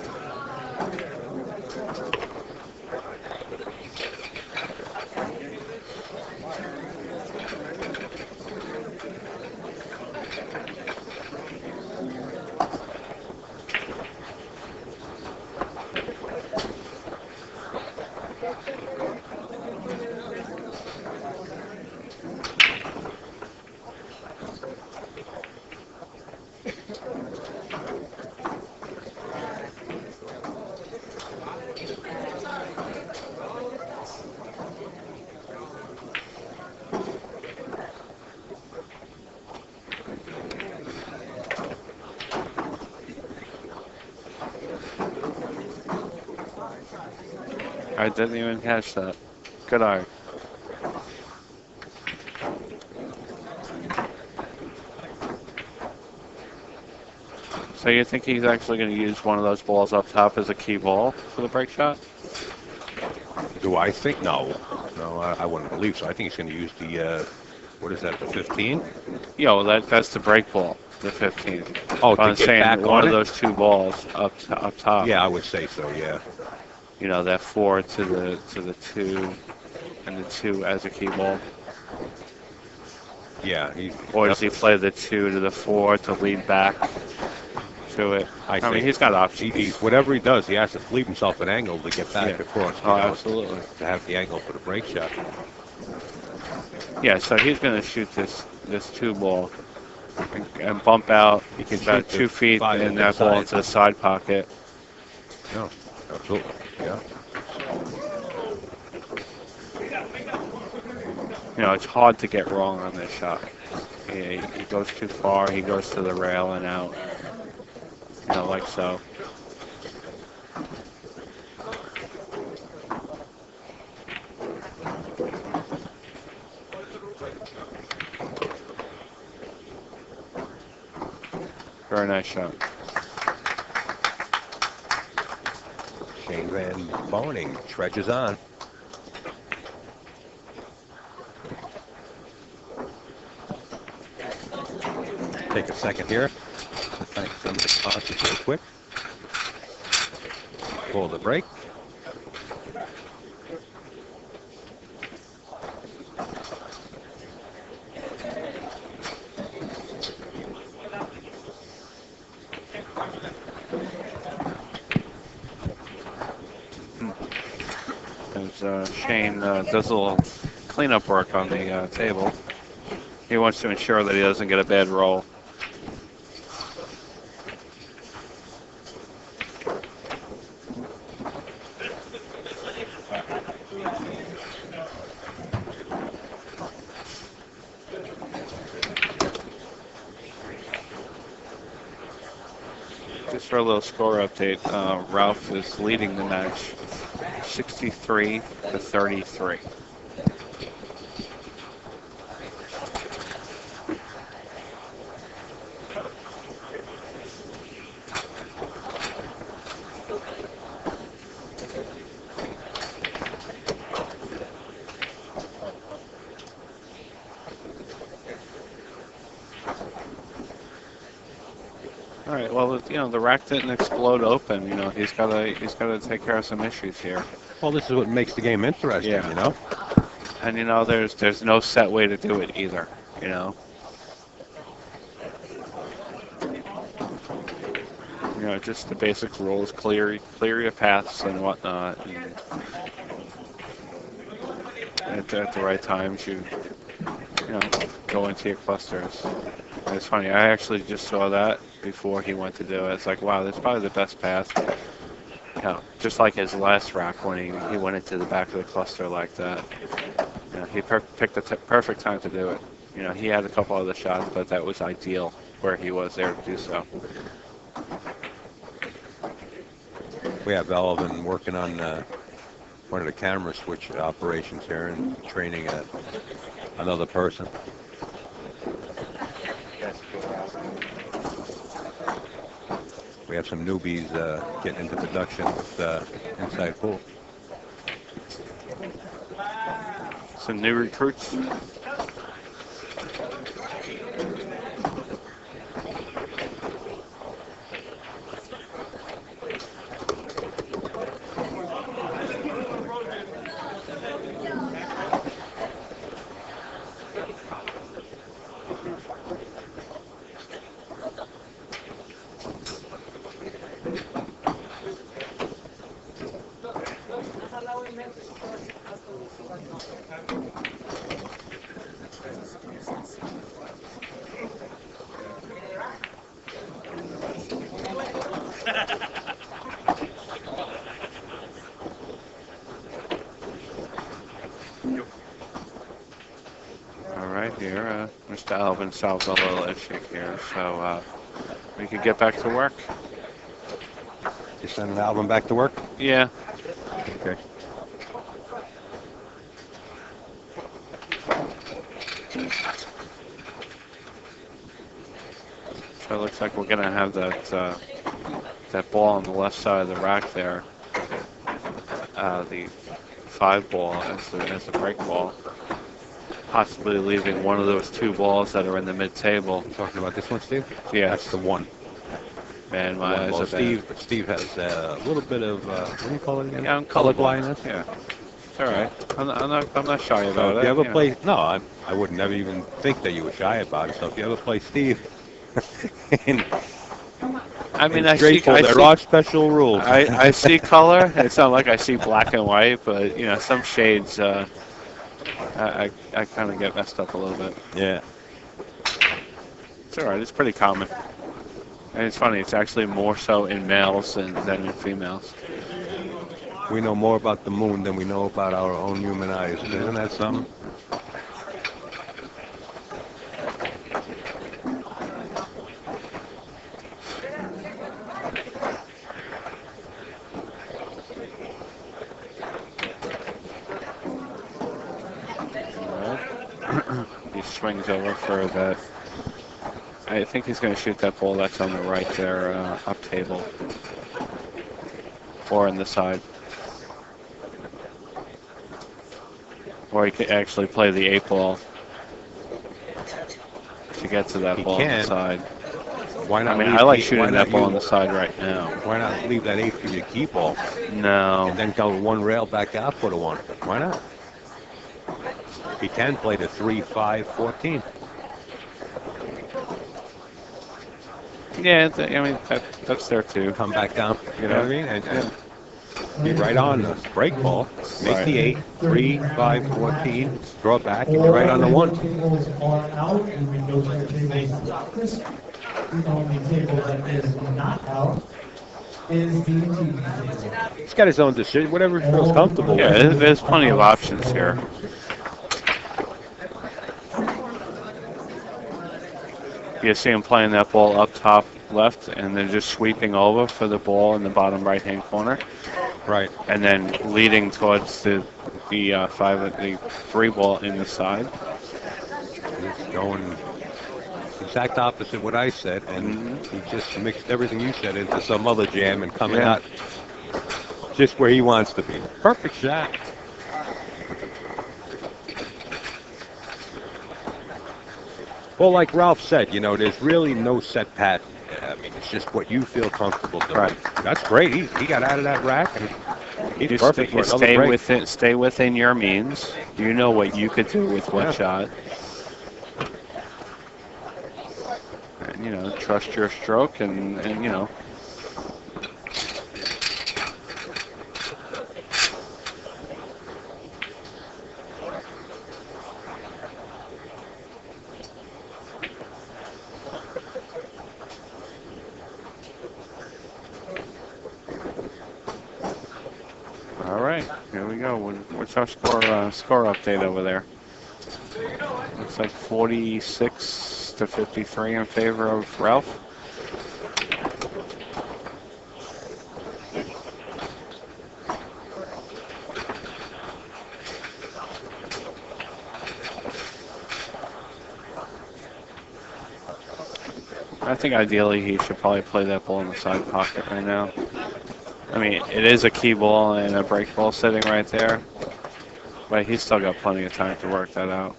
I didn't even catch that. Good eye. So you think he's actually going to use one of those balls up top as a key ball for the break shot? Do I think? No. No, I wouldn't believe so. I think he's going to use the, what is that, the 15? Yeah, well, that's the break ball, the 15. Oh, But I'm to get saying back one on of it? those two balls up top. Yeah, I would say so, yeah. You know, that 4 to the 2 and the 2 as a key ball. Yeah. Or does he play the 2 to the 4 to lead back to it? I mean, he's got options. Whatever he does, he has to leave himself an angle to get back across. Oh, absolutely. To have the angle for the break shot. Yeah, so he's going to shoot this 2 ball and bump out He can about shoot 2 feet five and that ball into the side pocket. No, absolutely, yeah. You know, it's hard to get wrong on this shot. He goes too far. He goes to the rail and out. You know, like so. Very nice shot. Shane Van Boening trudges on. Take a second here to thank some of the sponsors real quick. Pull the break. As Shane does a little cleanup work on the table. He wants to ensure that he doesn't get a bad roll. Just for a little score update, Ralph is leading the match 63-33. All right. Well, you know, the rack didn't explode open. You know, he's got to take care of some issues here. Well, this is what makes the game interesting, Yeah. you know? And you know, there's no set way to do it either. You know. You know, just the basic rules: clear your paths and whatnot. And at the right times, you know, go into your clusters. And it's funny. I actually just saw that before he went to do it. It's like, wow, that's probably the best path. You know, just like his last rack when he went into the back of the cluster like that. You know, he picked the perfect time to do it. You know, he had a couple other shots, but that was ideal where he was there to do so. We have Alvin working on one of the camera switch operations here and training another person. We have some newbies getting into production with inside pool. Some new recruits. Here, Mr. Alvin solves a little issue here, so we can get back to work. You sending Alvin back to work? Yeah. Okay. So it looks like we're gonna have that ball on the left side of the rack there. The 5 ball as the break ball. Possibly leaving one of those 2 balls that are in the mid-table. Talking about this one, Steve? Yeah. That's the one. Man, my eyes Well, are bad. Steve has a little bit of, what do you call it again? Yeah, I'm Color colorblind. blindness. Yeah. It's all right. I'm not shy So about if it. you ever you know. play, no, I would never even think that you were shy about it. So if you ever play Steve, I mean, I there are special rules. I see color. It's not like I see black and white, but you know, some shades. I kind of get messed up a little bit. Yeah. It's all right. It's pretty common, and it's funny. It's actually more so in males than in females. We know more about the moon than we know about our own human eyes. Isn't that something? He swings over for that. I think he's going to shoot that ball that's on the right there, up table, or on the side. Or he could actually play the 8 ball to get to that ball on the side. Why not? I mean, I like shooting that ball on the side right now. Why not leave that 8 for your key ball? No. And then go 1 rail back out for the 1. Why not? He can play the 3, 5, 14. Yeah, I mean, that's there too. Come back down, you know what I mean? And be right on the break ball. Make the 8, 3, 5, 14. Draw back, and you're right on the 1. Tables are out, and we go to the tables. The only table that is not out is the TV table. He's got his own decision, whatever he feels comfortable Yeah, with. there's plenty of options here. You see him playing that ball up top left, and then just sweeping over for the ball in the bottom right-hand corner. Right. And then leading towards the 3 ball in the side. He's going exact opposite what I said, and he just mixed everything you said into some other jam and coming out just where he wants to be. Perfect shot. Well, like Ralph said, you know, there's really no set pattern. I mean, it's just what you feel comfortable doing. Right. That's great. He got out of that rack, and he's perfect for another stay break. stay within your means. You know what you could do with what shot. And, you know, trust your stroke and you know. All right, here we go. What's our score update over there? Looks like 46 to 53 in favor of Ralph. I think ideally he should probably play that ball in the side pocket right now. I mean, it is a key ball and a break ball sitting right there, but he's still got plenty of time to work that out.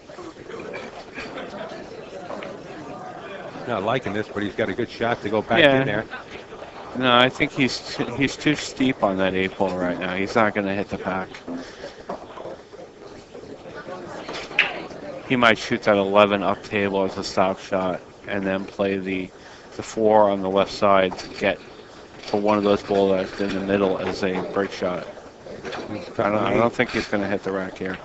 Not liking this, but he's got a good shot to go back in there. No, I think he's too steep on that 8 ball right now. He's not going to hit the pack. He might shoot that 11 up table as a stop shot and then play the 4 on the left side to get for one of those balls that's in the middle as a break shot. I don't think he's going to hit the rack here.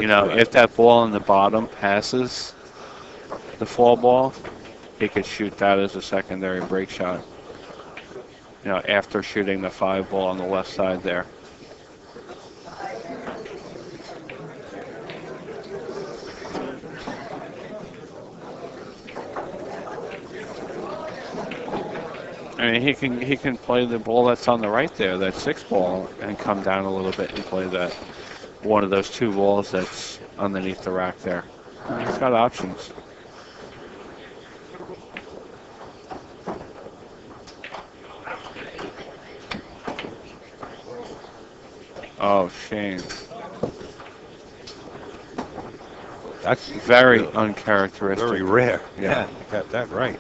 You know, if that ball in the bottom passes the 4 ball, he could shoot that as a secondary break shot. You know, after shooting the 5 ball on the left side there. I mean, he can play the ball that's on the right there, that 6 ball, and come down a little bit and play that one of those 2 balls that's underneath the rack there. He's got options. Oh, Shane. That's Very really uncharacteristic. very rare. Yeah. You got that right.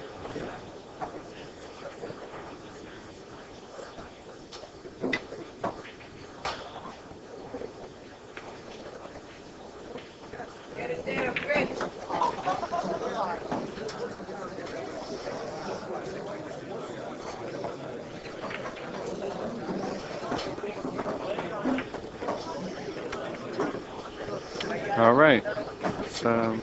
All right. So,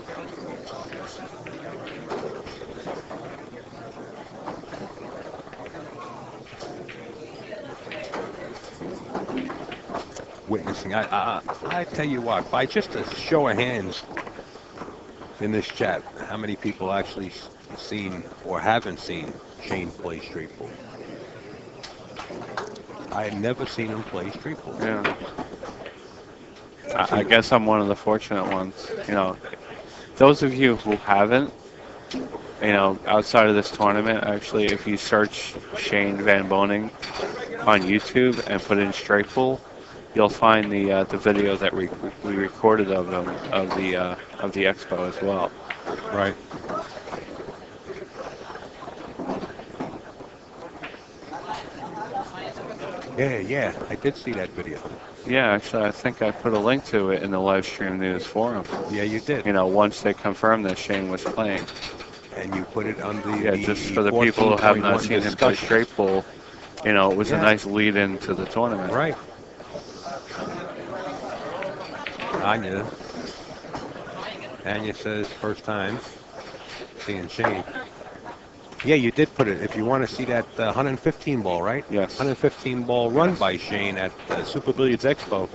Witnessing. I tell you what, by just a show of hands in this chat, how many people actually seen or haven't seen Shane play street ball? I had never seen him play street ball. yeah. I guess I'm one of the fortunate ones. You know, those of you who haven't, you know, outside of this tournament, actually, if you search Shane Van Boning on YouTube and put in straight pool, you'll find the video that we recorded of him of the expo as well. Right. Yeah, I did see that video. Yeah, actually, I think I put a link to it in the live stream news forum. Yeah, you did. You know, once they confirmed that Shane was playing. And you put it on the Yeah, just for the people who have not seen him play straight pool, you know, it was a nice lead into the tournament. Right. Anya says first time seeing Shane. Yeah, you did put it. If you want to see that 115 ball, right? Yes. 115 ball run by Shane at Super Billiards Expo.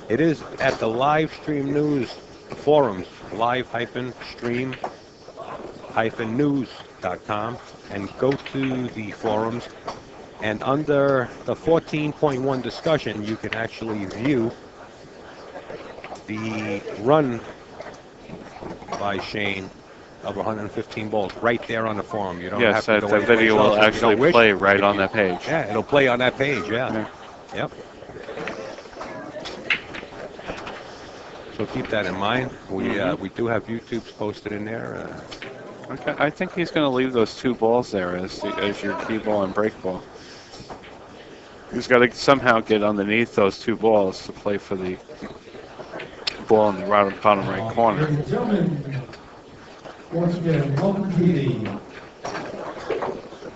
It is at the live stream news forums, live-stream-news.com, and go to the forums. And under the 14.1 discussion, you can actually view the run by Shane of 115 balls right there on the forum. You don't have Yes, to go the anyplace video else will if you actually don't wish. play right on that page. Yeah, it'll play on that page, yeah. Yep. So keep that in mind. We do have YouTube's posted in there. Okay, I think he's going to leave those 2 balls there as your key ball and break ball. He's got to somehow get underneath those 2 balls to play for the ball in the bottom right corner. Ladies and gentlemen, once again, welcome to the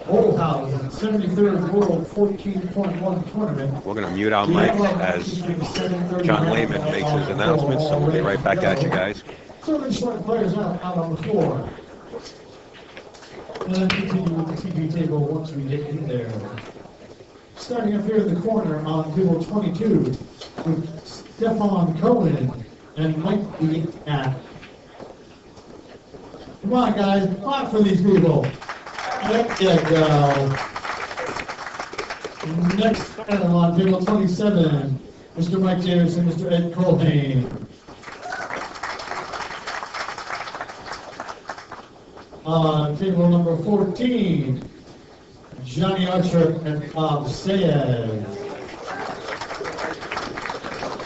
Old House 73rd World 14.1 Tournament. We're going to mute our mic as John Lehman makes his announcements, so we'll be right back at you guys. Serving short players out on the floor. And then continue with the TV table once we get in there. Starting up here in the corner on table 22 with Stefan Cohen and Mike Eckert. Come on, guys, clap for these people. There you go. Next panel on table 27, Mr. Mike Davis and Mr. Ed Colhane. On table number 14, Johnny Archer and Bob Sayed.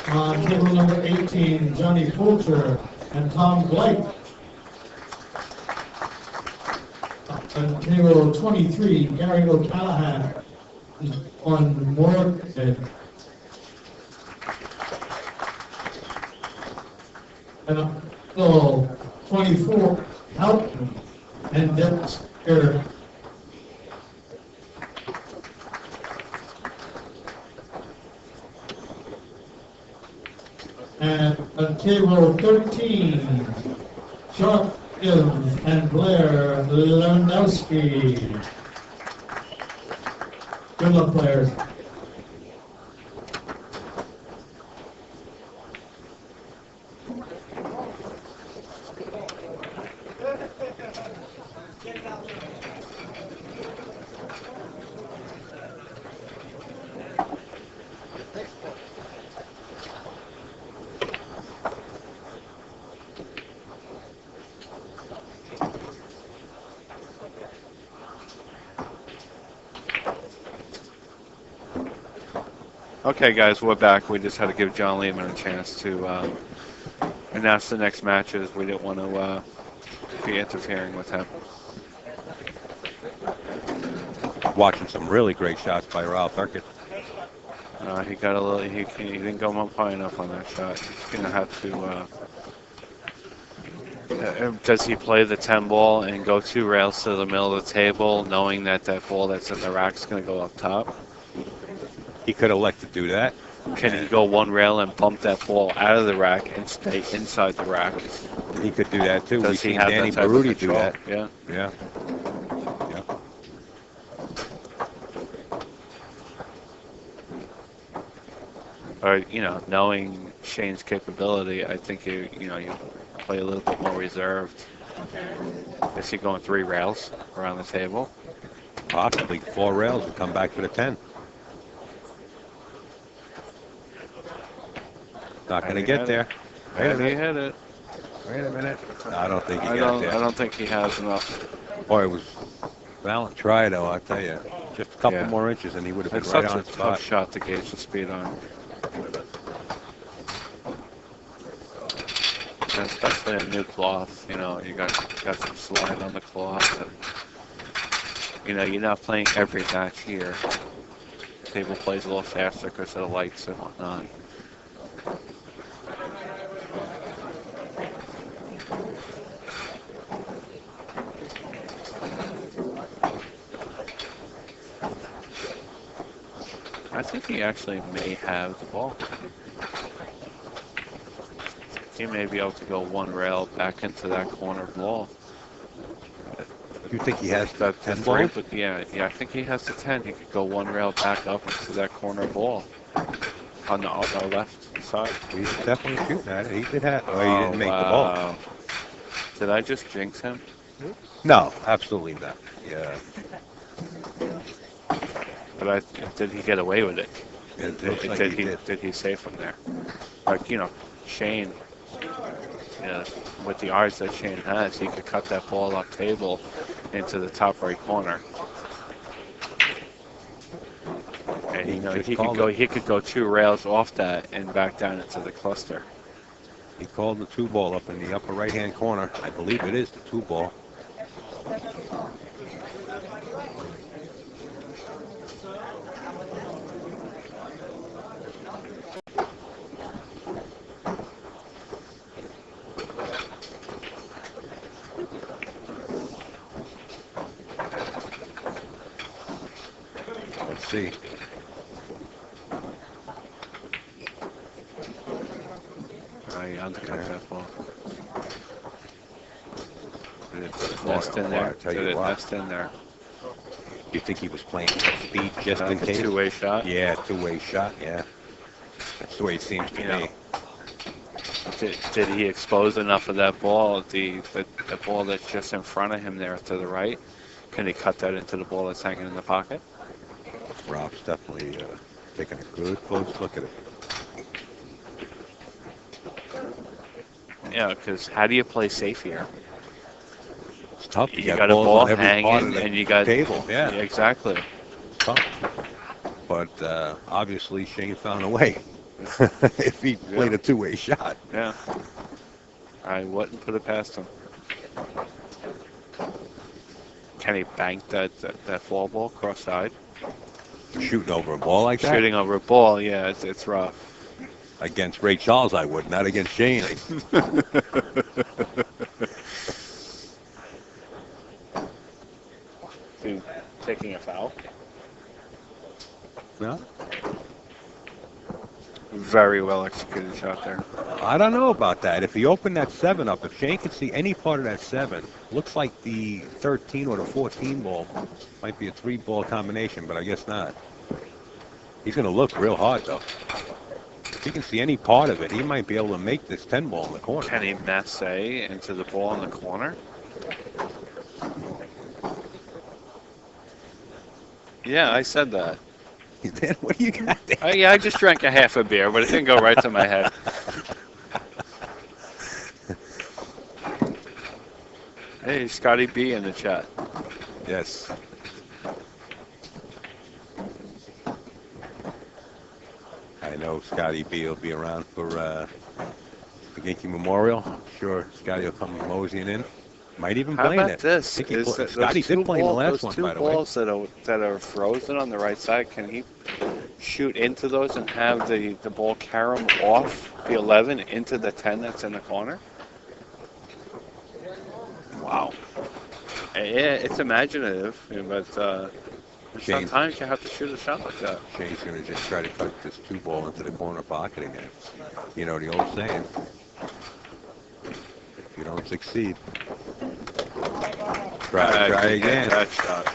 On table number 18, Johnny Fulcher and Tom Blake. On table 23, Gary O'Callaghan on Morgan. And on 24, Helton and Dexter. And on table 13, Chuck Gibbs and Blair Lewandowski. Good luck, players. Okay, guys, we're back. We just had to give John Lehman a chance to announce the next matches. We didn't want to be interfering with him. Watching some really great shots by Ralph Eckert. He got a little. He didn't go up high enough on that shot. He's gonna have to. Does he play the 10 ball and go 2 rails to the middle of the table, knowing that that ball that's in the rack is gonna go up top? He could elect to do that. Can he go 1 rail and bump that ball out of the rack and stay inside the rack? He could do that too. Does We've he seen have Danny that type of Baruti do control? that. Yeah. Yeah. Or knowing Shane's capability, I think you play a little bit more reserved. Is he going 3 rails around the table? Possibly 4 rails and come back for the 10. Not going to get there. Wait a He minute. hit it. Wait a minute. I don't think he I got there. don't think he has enough. Boy, it was valiant try, though, I'll tell you. Just a couple Yeah. more inches and he would have been It's right such on a the spot. tough shot to gauge the speed on. And especially a new cloth, you got some slide on the cloth. And, you're not playing every match here. Table plays a little faster because of the lights and whatnot. I think he actually may have the ball. He may be able to go 1 rail back into that corner ball. You think he has That the 10 3, ball? but yeah, I think he has the 10. He could go 1 rail back up into that corner ball on the left side. He's definitely shooting at it. He did have. Oh, he didn't make the ball. Wow. Did I just jinx him? No, absolutely not. Yeah. But did he get away with it? It looks like he did. Did he save from there? Like, Shane, with the eyes that Shane has, he could cut that ball up table into the top right corner. And he could go 2 rails off that and back down into the cluster. He called the 2 ball up in the upper right-hand corner. I believe it is the 2 ball. Let's see. I undercut that ball. Did it nest in there? Tell you Did it what. nest in there? You think he was playing speed just in Like a case? 2-way shot? Yeah, 2-way shot, yeah. That's the way it seems to me. Did he expose enough of that ball, the ball that's just in front of him there to the right? Can he cut that into the ball that's hanging in the pocket? Ralph's definitely taking a good close look at it. Yeah, because how do you play safe here? It's tough. You got a balls ball on every part hanging, of the and you got table. Yeah, exactly. it's tough. But obviously Shane found a way. If he played a 2-way shot. Yeah, I wouldn't put it past him. Can he bank that fall ball cross side? Shooting over a ball like that? Shooting over a ball, yeah, it's rough. Against Ray Charles, I would, not against Shane. Dude, taking a foul? No? Very well executed shot there. I don't know about that. If he opened that 7 up, if Shane could see any part of that 7, looks like the 13 or the 14 ball might be a 3-ball combination, but I guess not. He's going to look real hard, though. If he can see any part of it, he might be able to make this 10 ball in the corner. Can he masse into the ball in the corner? Yeah, I said that. What do you got there? Yeah, I just drank a half a beer, but it didn't go right to my head. Hey, Scotty B in the chat. Yes. I know Scotty B will be around for the Yankee Memorial. I'm sure Scotty will come moseying in. Might even How play in about it. this? I think Is that Scotty did play in the last those one, two by the way. balls that are frozen on the right side? Can he shoot into those and have the ball carry him off the 11 into the 10 that's in the corner? Wow. Yeah, it's imaginative, but Shane. sometimes you have to shoot a shot like that. Shane's going to just try to cut this 2-ball into the corner pocket again. You know the old saying. If you don't succeed, try again. That shot.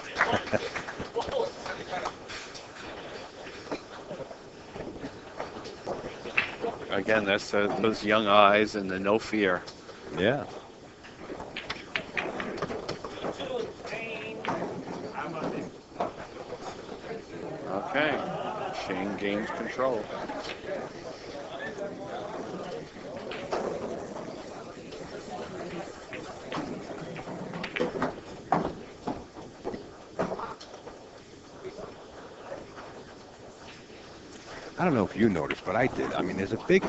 Again, that's those young eyes and the no fear. Yeah. Okay, Shane gains control. I don't know if you noticed, but I did. I mean, there's a big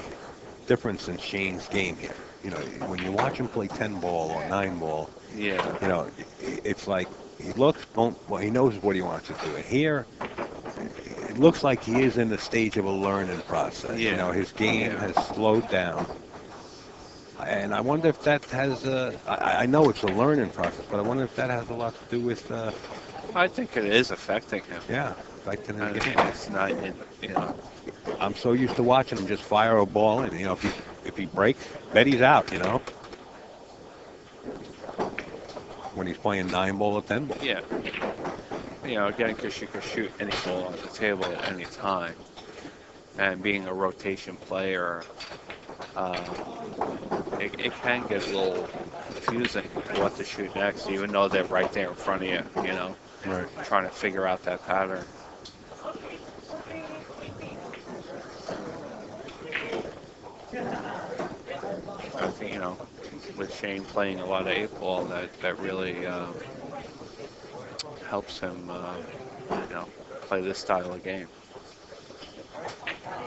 difference in Shane's game here. You know, when you watch him play 10-ball or 9-ball, Yeah. you know, it's like he looks, well, he knows what he wants to do. And here, it looks like he is in the stage of a learning process. Yeah. You know, his game has slowed down. And I wonder if that has I know it's a learning process, but I wonder if that has a lot to do with, I think it is affecting him. yeah, affecting his And game. it's not, you know. I'm so used to watching him just fire a ball, and you know, if he breaks, bet he's out. You know, when he's playing 9-ball or 10-ball. Yeah. You know, again, because you can shoot any ball on the table at any time. And being a rotation player, it can get a little confusing what to shoot next, even though they're right there in front of you, you know, Right. trying to figure out that pattern. I think, you know, with Shane playing a lot of 8-ball, that really helps him, you know, play this style of game.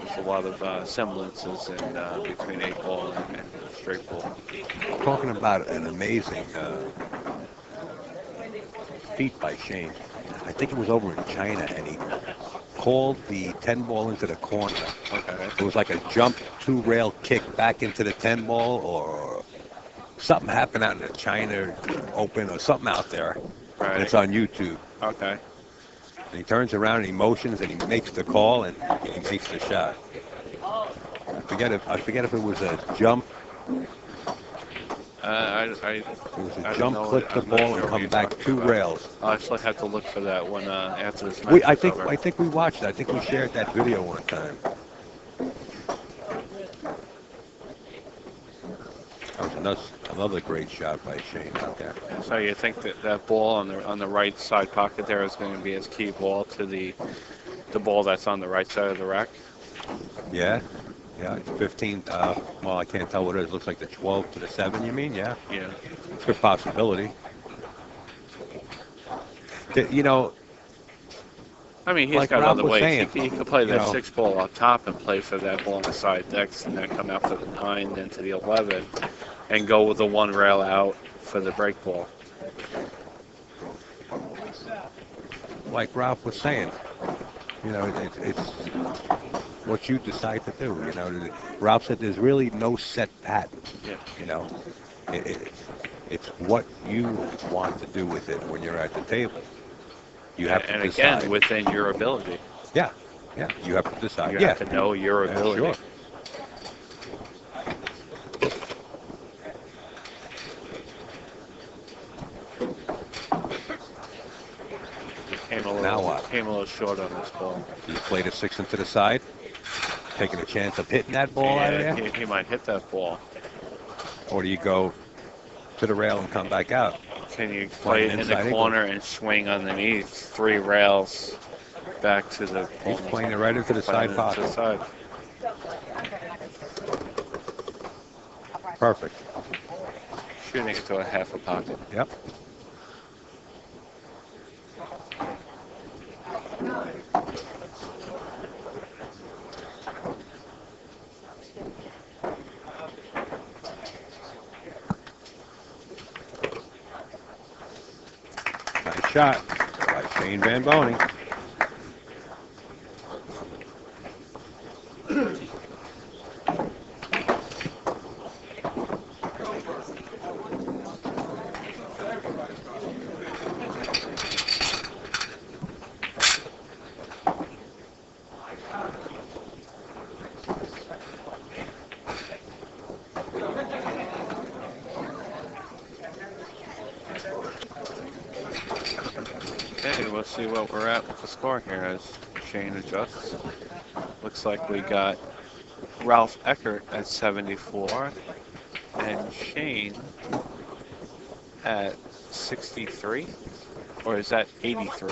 There's a lot of semblances in between 8-ball and straight ball. Talking about an amazing feat by Shane. I think it was over in China, and he called the 10-ball into the corner. Okay. It was like a jump 2-rail kick back into the 10-ball, or something happened out in the China Open, or something out there. Right. And it's on YouTube. Okay. And he turns around and he motions and he makes the call and he makes the shot. I forget if it was a jump. I It was I a don't jump, know clip what- the I'm not ball, sure and what come you're back talking 2 about. rails. I'll actually have to look for that when after this match I is over. think we watched it. I think we shared that video one time. That was another great shot by Shane out there. So you think that ball on the right side pocket there is going to be his key ball to the ball that's on the right side of the rack? Yeah, it's 15. Well, I can't tell what it is. Looks like the 12 to the 7. You mean? Yeah, Yeah. it's a good possibility. You know, I mean, he's Like got Ralph other was ways. saying, He could play that you know. 6-ball up top and play for that ball on the side decks, and then come out to the 9, then to the 11, and go with the 1 rail out for the break ball. like Ralph was saying, you know, it's what you decide to do. You know, Ralph said there's really no set pattern. Yeah. You know, it's what you want to do with it when you're at the table. You have And to decide. again, within your ability. Yeah, you have to decide. You have to know your ability. Sure. Now what? Came a little short on this ball. You play the 6 into the side, taking a chance of hitting that ball out of Yeah, there, he might hit that ball. or do you go to the rail and come back out? Can you play it in the inside corner and swing underneath 3 rails back to the He's playing it right into the playing side it to pocket. the side. Perfect. Shooting it to a half a pocket. Yep. shot by Shane Van Boning. Okay, we'll see what we're at with the score here as Shane adjusts. Looks like we got Ralph Eckert at 74 and Shane at 63, or is that 83?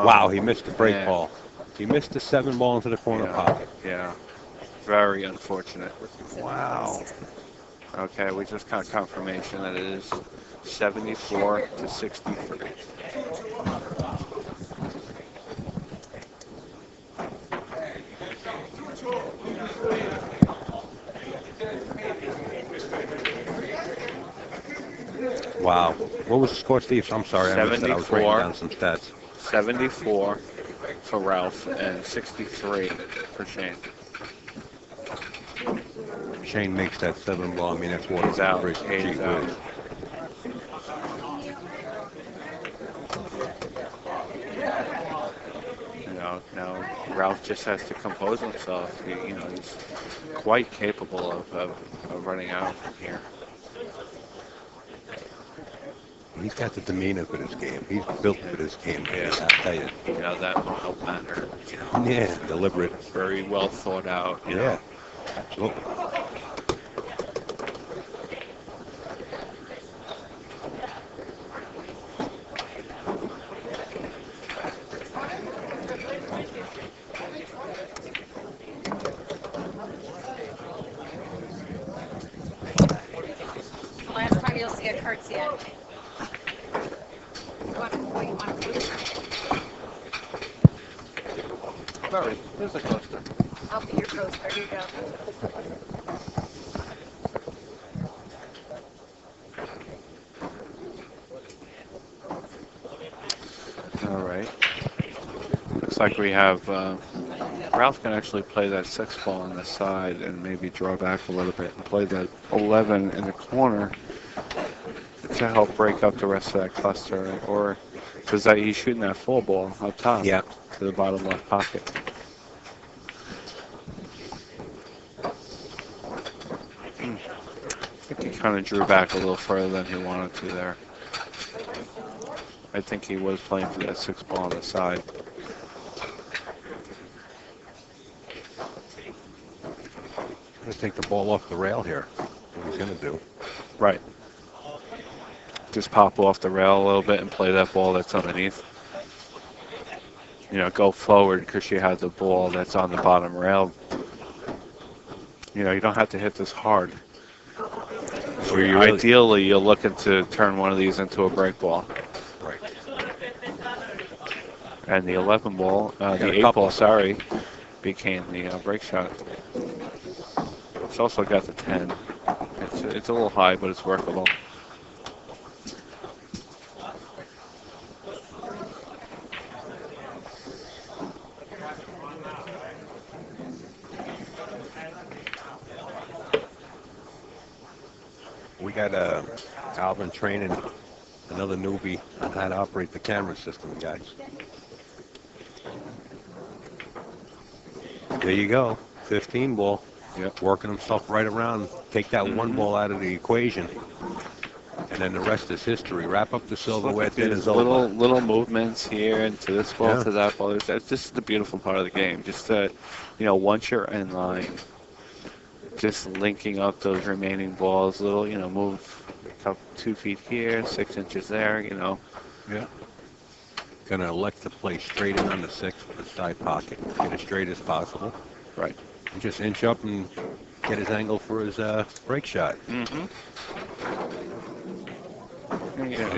Wow, he missed the break yeah. ball. He missed the 7 ball into the corner pocket. Yeah, very unfortunate. Wow. Okay, we just got confirmation that it is 74 to 63. Wow. What was the score, Steve? I'm sorry, I missed it. I was writing down some stats. 74 for Ralph and 63 for Shane. Shane makes that 7 ball. I mean, that's what He's out. Gee He's out. whiz. Now Ralph just has to compose himself. He's quite capable of running out from here. He's got the demeanor for this game. He's built for this game. Yeah. I'll tell you. That will help matter. Yeah, deliberate. Very well thought out. Yeah, absolutely. Last time you'll see a curtsy at me. Murray, here's the coaster. I'll be your coaster. Here you go. All right. Looks like we have Ralph can actually play that 6 ball on the side and maybe draw back a little bit and play that 11 in the corner to help break up the rest of that cluster, or because he's shooting that full ball up top Yeah. to the bottom left pocket. I think he kind of drew back a little further than he wanted to there. I think he was playing for that 6 ball on the side. Going to take the ball off the rail here. What he's going to do. Right. Just pop off the rail a little bit and play that ball that's underneath. Go forward because you have the ball that's on the bottom rail. You don't have to hit this hard. So really, Ideally, you're looking to turn one of these into a break ball. right. And the 11 ball, the 8 ball, became the break shot. It's also got the 10. It's a little high, but it's workable. We got Alvin training another newbie on how to operate the camera system, guys. There you go. 15 ball. Yep. Working himself right around. Take that 1 ball out of the equation. And then the rest is history. Wrap up the silverware. Thin is over. Little movements here and to this ball, Yeah. to that ball. This is the beautiful part of the game. Just that, once you're in line, just linking up those remaining balls. Move a couple 2 feet here, 6 inches there. Yeah. Going to elect to play straight in on the 6 with the side pocket. Get as straight as possible. Right. And just inch up and get his angle for his break shot. Mm-hmm.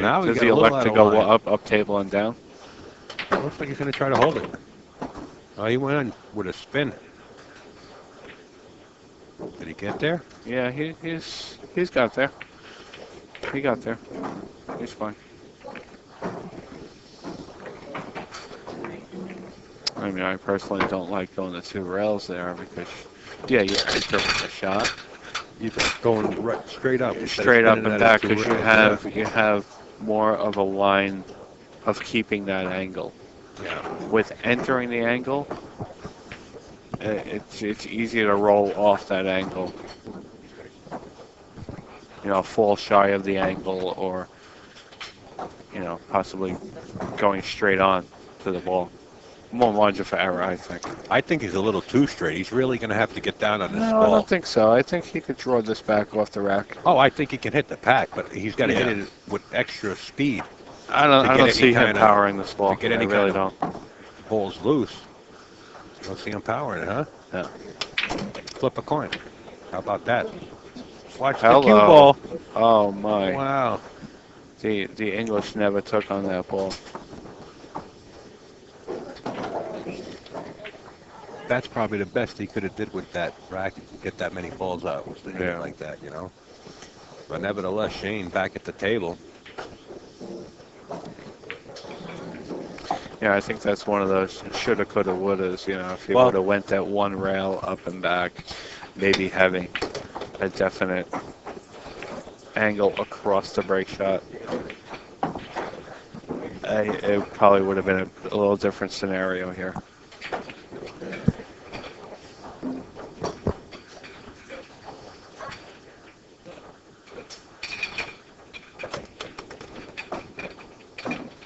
Now we Does get he a little elect out to of go line. up table and down? Looks like he's going to try to hold it. Oh, he went on with a spin. Did he get there? Yeah, he's got there. He got there. He's fine. I mean, I personally don't like going the 2 rails there because, yeah, you enter with a shot. You're going right straight up. instead of Straight up spinning and at back two because rails. you have more of a line of keeping that angle. Yeah. With entering the angle, it's easier to roll off that angle. You know, fall shy of the angle or, you know, possibly going straight on to the ball. More margin for error, I think. I think he's a little too straight. He's really going to have to get down on this No, I ball. don't think so. I think he could draw this back off the rack. Oh, I think he can hit the pack, but he's got to Yeah. hit it with extra speed. I To don't get any see him kind of- powering this ball. to get I any really kind don't. Ball's loose. You don't see him powering it, huh? Yeah. Flip a coin. How about that? Watch Hello. the cue ball. Oh my! Wow. The English never took on that ball. That's probably the best he could have did with that racket to get that many balls out, was to hit Yeah. it like that, you know. But nevertheless, Shane back at the table. Yeah, I think that's one of those shoulda, coulda, wouldas. You know, if he Well- would have went that 1 rail up and back, maybe having a definite angle across the break shot, it probably would have been a little different scenario here.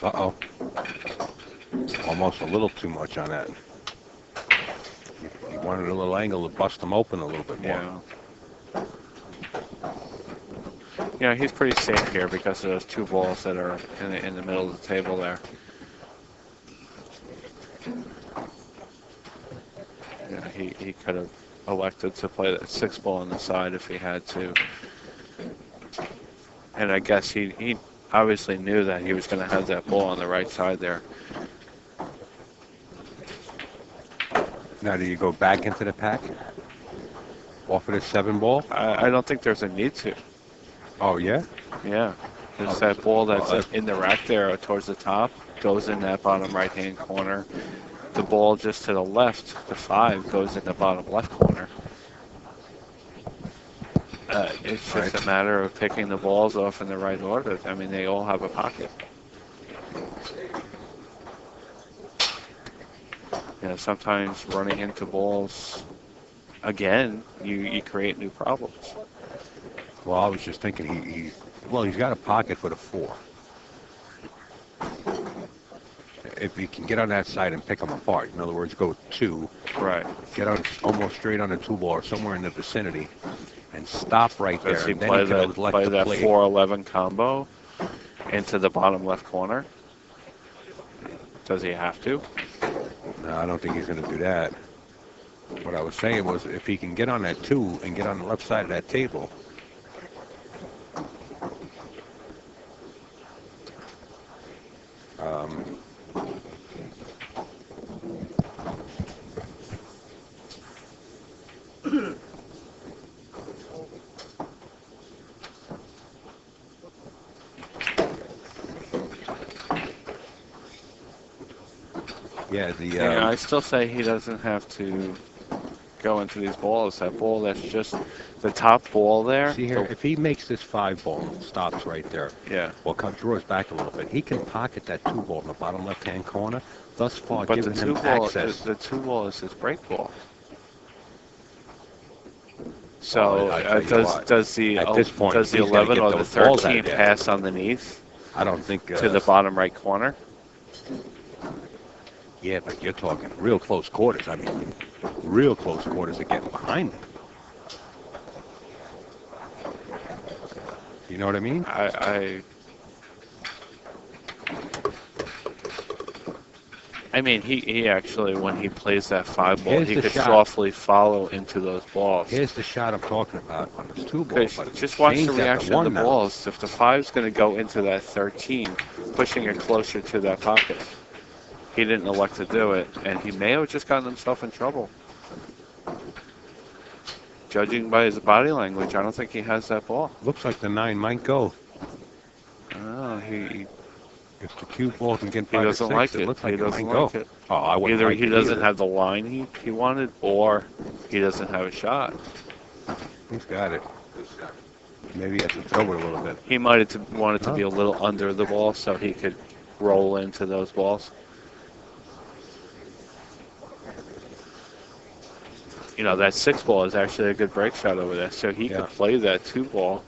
Uh-oh. Almost a little too much on that. He wanted a little angle to bust him open a little bit more. Yeah. Yeah, he's pretty safe here because of those 2 balls that are in the middle of the table there. Yeah, he could have elected to play that 6 ball on the side if he had to. And I guess he obviously knew that he was going to have that ball on the right side there. Now, do you go back into the pack? Off of the 7 ball? I don't think there's a need to. Oh, yeah? Yeah. There's Oh, that ball that's oh, in the rack there towards the top, goes in that bottom right-hand corner. The ball just to the left, the 5, goes in the bottom left corner. It's just Right. a matter of picking the balls off in the right order. I mean, they all have a pocket. You know, sometimes running into balls again, you create new problems. Well, I was just thinking he's got a pocket for the 4. If he can get on that side and pick them apart, in other words, go 2, Right. get on almost straight on the 2 ball or somewhere in the vicinity, and stop right there. Does he And then play he can that, elect play to that play. 4-11 combo into the bottom left corner? Does he have to? No, I don't think he's going to do that. What I was saying was if he can get on that 2 and get on the left side of that table, yeah, Yeah, I still say he doesn't have to go into these balls. That ball that's just the top ball there. see here, the- if he makes this 5 ball, stops right there, yeah. draws back a little bit, he can pocket that 2 ball in the bottom left-hand corner, thus far But the giving 2 him ball, access. the 2 ball is his break ball. So Well, I tell you what, does the at this point, does the he's gotta 11 get or the those balls out 13 of there. pass underneath I don't think to the bottom right corner? yeah, but you're talking real close quarters. I mean, real close quarters are getting behind him. You know what I mean? I mean, he actually, when he plays that 5 ball, Here's he the could shot. softly follow into those balls. Here's the shot I'm talking about on this 2 ball. Because But just watch Shane's the at reaction of 1 the now. balls. If the 5's going to go into that 13, pushing it closer to that pocket. he didn't elect to do it, and he may have just gotten himself in trouble. Judging by his body language, I don't think he has that ball. Looks like the 9 might go. Oh, he If the cue ball can get by the doesn't 6, like it it. looks like He it doesn't might go. like it. Oh, I wouldn't Either like he it doesn't either. have the line he wanted, or he doesn't have a shot. He's got it. Maybe he has to throw it a little bit. He might have wanted to be a little under the ball so he could roll into those balls. You know, that 6 ball is actually a good break shot over there, so he could play that 2 ball,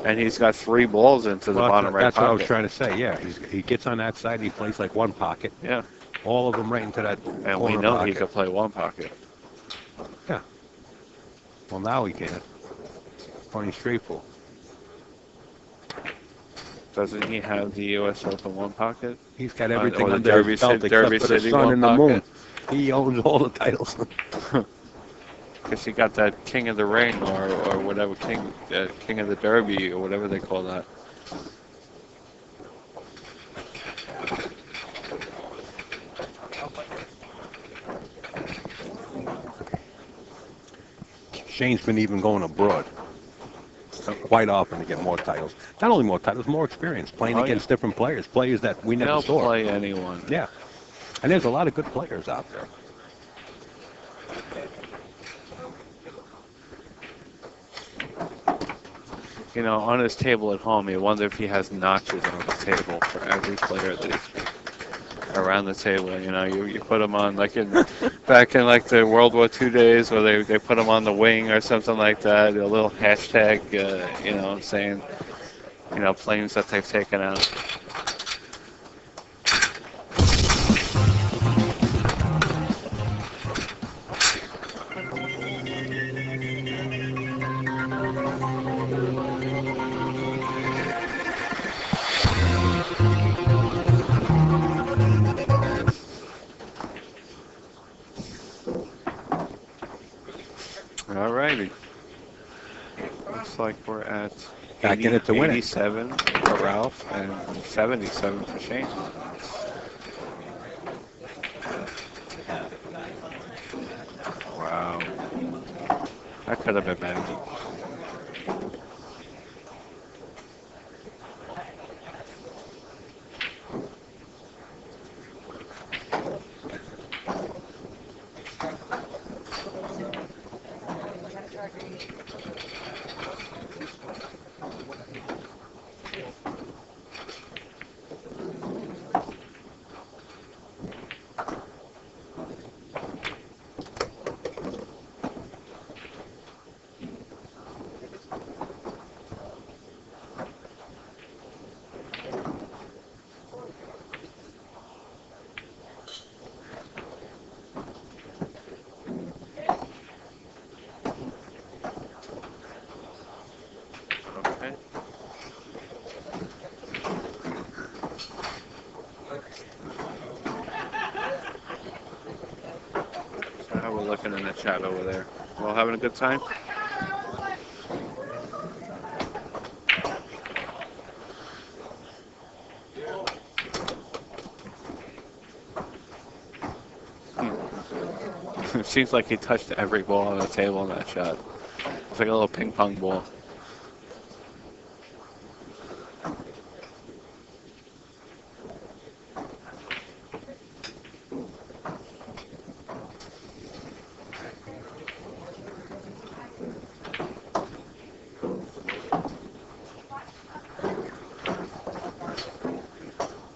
and he's got 3 balls into the bottom right That's pocket. what I was trying to say. Yeah, he gets on that side. He plays like one pocket. Yeah, All of them right into that and we corner know pocket. he could play 1 pocket. Yeah. Well, now he can. Funny straight ball. Doesn't he have the U.S. Open 1 pocket? He's got everything or the under Derby his belt City- except Derby for the City sun 1 and the moon. pocket? He owns all the titles. Because he got that King of the Ring or whatever, King of the Derby or whatever they call that. Shane's been even going abroad quite often to get more titles. Not only more titles, more experience playing Oh, against different players that we never They'll saw. play anyone. Yeah. And there's a lot of good players out there. You know, on his table at home, you wonder if he has notches on the table for every player that he's around the table. You know, you put him on like back in like the World War II days where they put him on the wing or something like that. A little hashtag, you know, saying, you know, planes that they've taken out. All righty. Looks like we're at Back in it to win it. 87 for Ralph and 77 for Shane. Wow. That could have been bad. Okay. So how we're looking in the chat over there? All having a good time? It seems like he touched every ball on the table in that shot. It's like a little ping pong ball.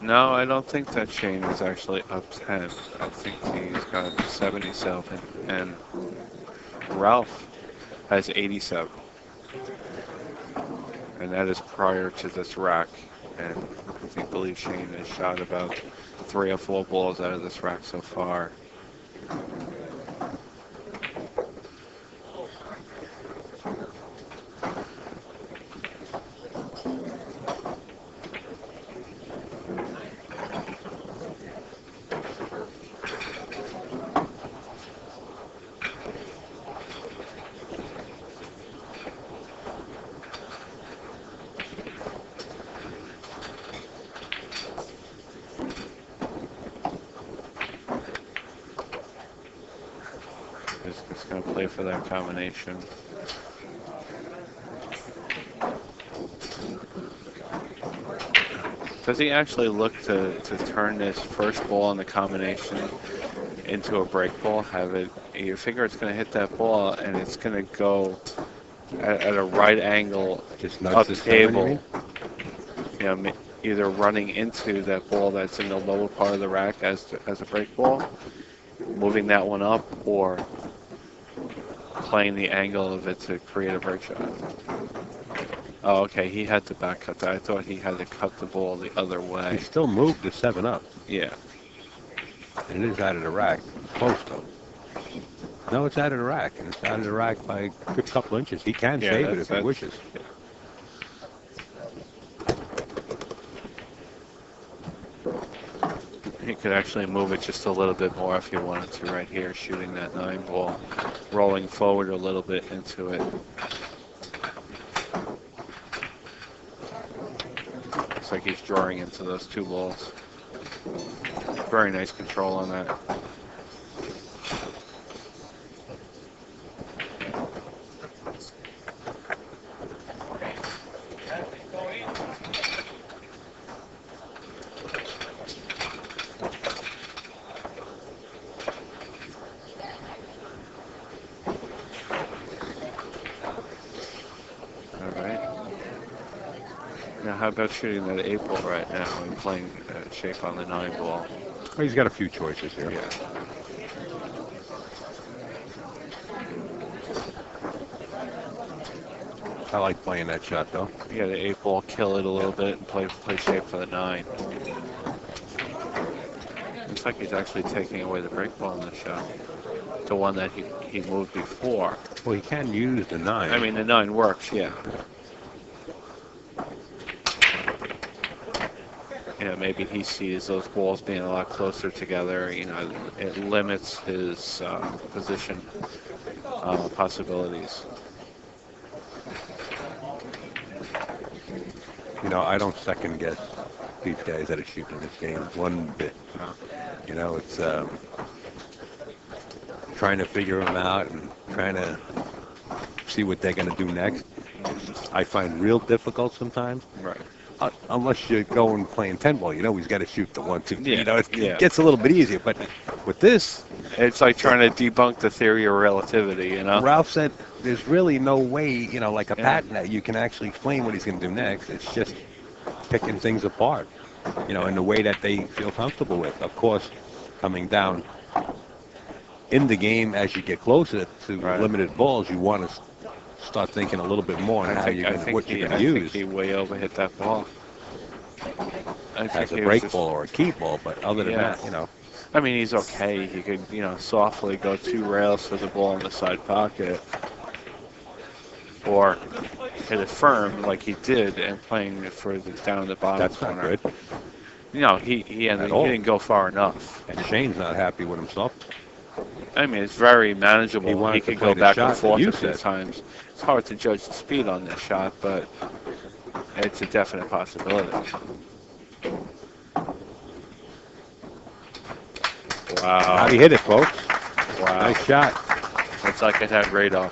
No, I don't think that Shane is actually up 10. I think he's got 77, and Ralph has 87. And that is prior to this rack. And I believe Shane has shot about 3 or 4 balls out of this rack so far. He's going to play for that combination. Does he actually look to turn this first ball in the combination into a break ball? Have it? You figure it's going to hit that ball and it's going to go at a right angle Just up nudge the seven, you table. mean? You know, either running into that ball that's in the lower part of the rack as a break ball, moving that one up, or playing the angle of it to create a break shot. Oh, okay. He had to back cut that. I thought he had to cut the ball the other He way. still moved the 7 up. Yeah. And it is out of the rack. Close, though. No, it's out of the rack. And it's out of the rack by a good couple inches. He can Yeah, save it that's- if he wishes. He could actually move it just a little bit more if he wanted to right here, shooting that 9 ball, rolling forward a little bit into it. Looks like he's drawing into those 2 balls. Very nice control on that. How about shooting that 8 ball right now and playing shape on the 9 ball? Well, he's got a few choices here. Yeah. I like playing that shot, though. Yeah, the 8 ball, kill it a little bit and play shape for the 9. Looks like he's actually taking away the break ball in the shot. The one that he moved before. Well, he can use the 9. I mean, the 9 works, yeah. Yeah, maybe he sees those balls being a lot closer together. You know, it limits his position possibilities. You know, I don't second guess these guys that are shooting this game one bit. You know, it's trying to figure them out and trying to see what they're going to do next. I find real difficult sometimes. Right. Unless you're going playing 10 ball, you know he's got to shoot the 1, 2, 3. Yeah, You know, it yeah. gets a little bit easier. But with this, It's like trying to debunk the theory of relativity, you know? Ralph said there's really no way, you know, like a Yeah. patent that you can actually explain what he's going to do next. It's just picking things apart, you know, in the way that they feel comfortable with. Of course, coming down in the game as you get closer to Right. limited balls, you want to start thinking a little bit more on I how think, you're I gonna, think what he, you're I going to think use he way over hit that ball. I think as a he was break just- ball or a key ball. But other than Yeah. that, you know, I mean, he's okay. He could, you know, softly go 2 rails for the ball in the side pocket. Or hit it firm like he did and playing it for the down in the bottom that's corner. not good. You know, he At all. didn't go far enough. And Shane's not happy with himself. I mean, it's very manageable. He wanted He to could play go the back shot and that forth you a few said. times. It's hard to judge the speed on this shot, but it's a definite possibility. Wow. How do you hit it, folks? Wow. Nice shot. It's like it had radar.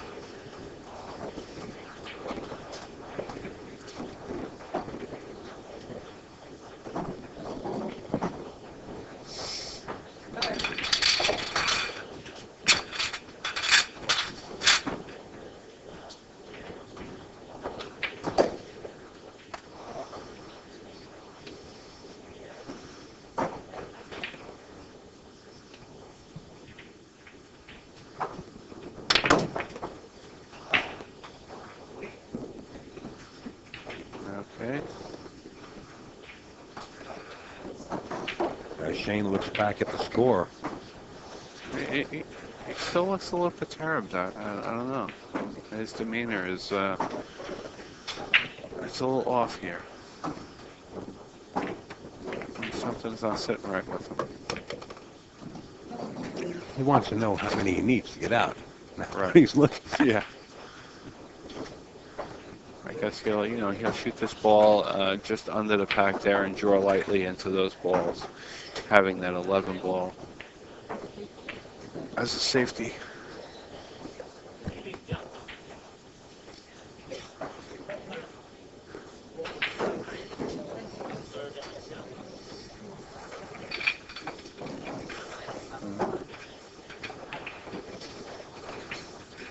Okay. As Shane looks back at the score, He still looks a little perturbed. I don't know. His demeanor is it's a little off here. Something's not sitting right with him. he wants to know how many he needs to get out. Right. He's looking. Yeah. I guess he'll shoot this ball just under the pack there and draw lightly into those balls, having that 11 ball as a safety.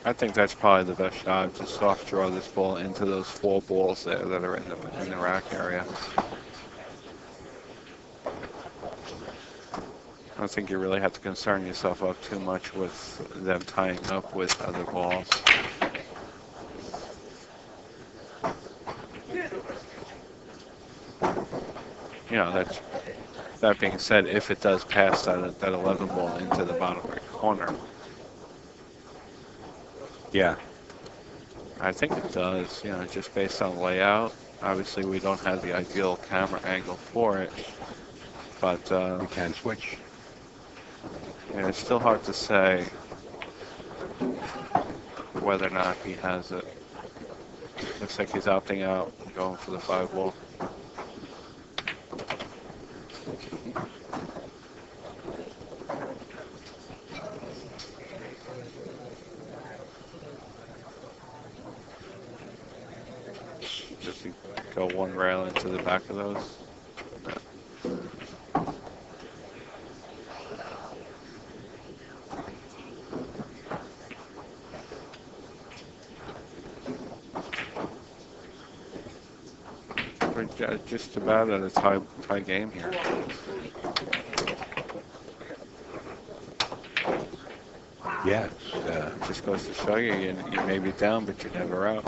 I think that's probably the best shot, to soft draw this ball into those 4 balls there that are in the rack area. I don't think you really have to concern yourself up too much with them tying up with other balls. You know, that being said, if it does pass that 11 ball into the bottom right corner, Yeah. I think it does, you know, just based on layout. Obviously, we don't have the ideal camera angle for it, but We can switch. yeah, it's still hard to say whether or not he has it. Looks like he's opting out, going for the 5 ball. Just to go 1 rail into the back of those. We're just about at a tie game here. Yeah. Just goes to show you, you may be down, but you're never out.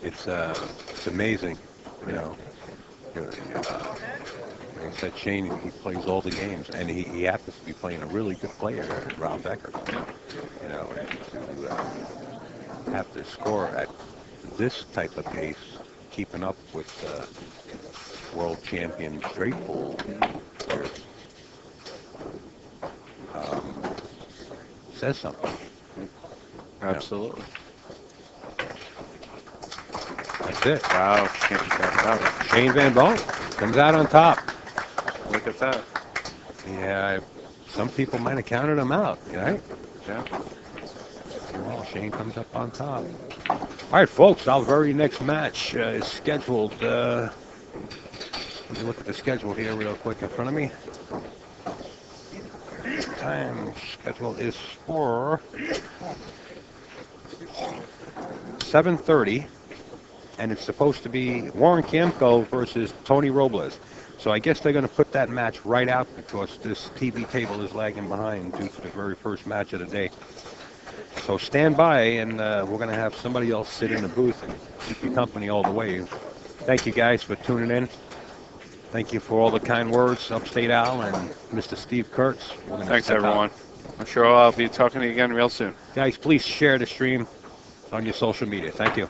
It's amazing, you know. Like I said, Shane, he plays all the games, and he happens to be playing a really good player, Ralph Eckert. You know, and to have to score at this type of pace, keeping up with world champion straight pool players, says something. Absolutely. That's it. Wow, Shane got out. Shane Van Boeing comes out on top. Look at that. Yeah, some people might have counted him out, right? Yeah. Well, Shane comes up on top. All right, folks, our very next match is scheduled. Let me look at the schedule here real quick in front of me. Time schedule is for 7:30, and it's supposed to be Warren Camco versus Tony Robles. So I guess they're going to put that match right out because this TV table is lagging behind due to the very first match of the day. So stand by, and we're going to have somebody else sit in the booth and keep you company all the way. Thank you guys for tuning in. Thank you for all the kind words, Upstate Al and Mr. Steve Kurtz. Thanks, everyone. I'm sure I'll be talking to you again real soon. Guys, please share the stream on your social media. Thank you.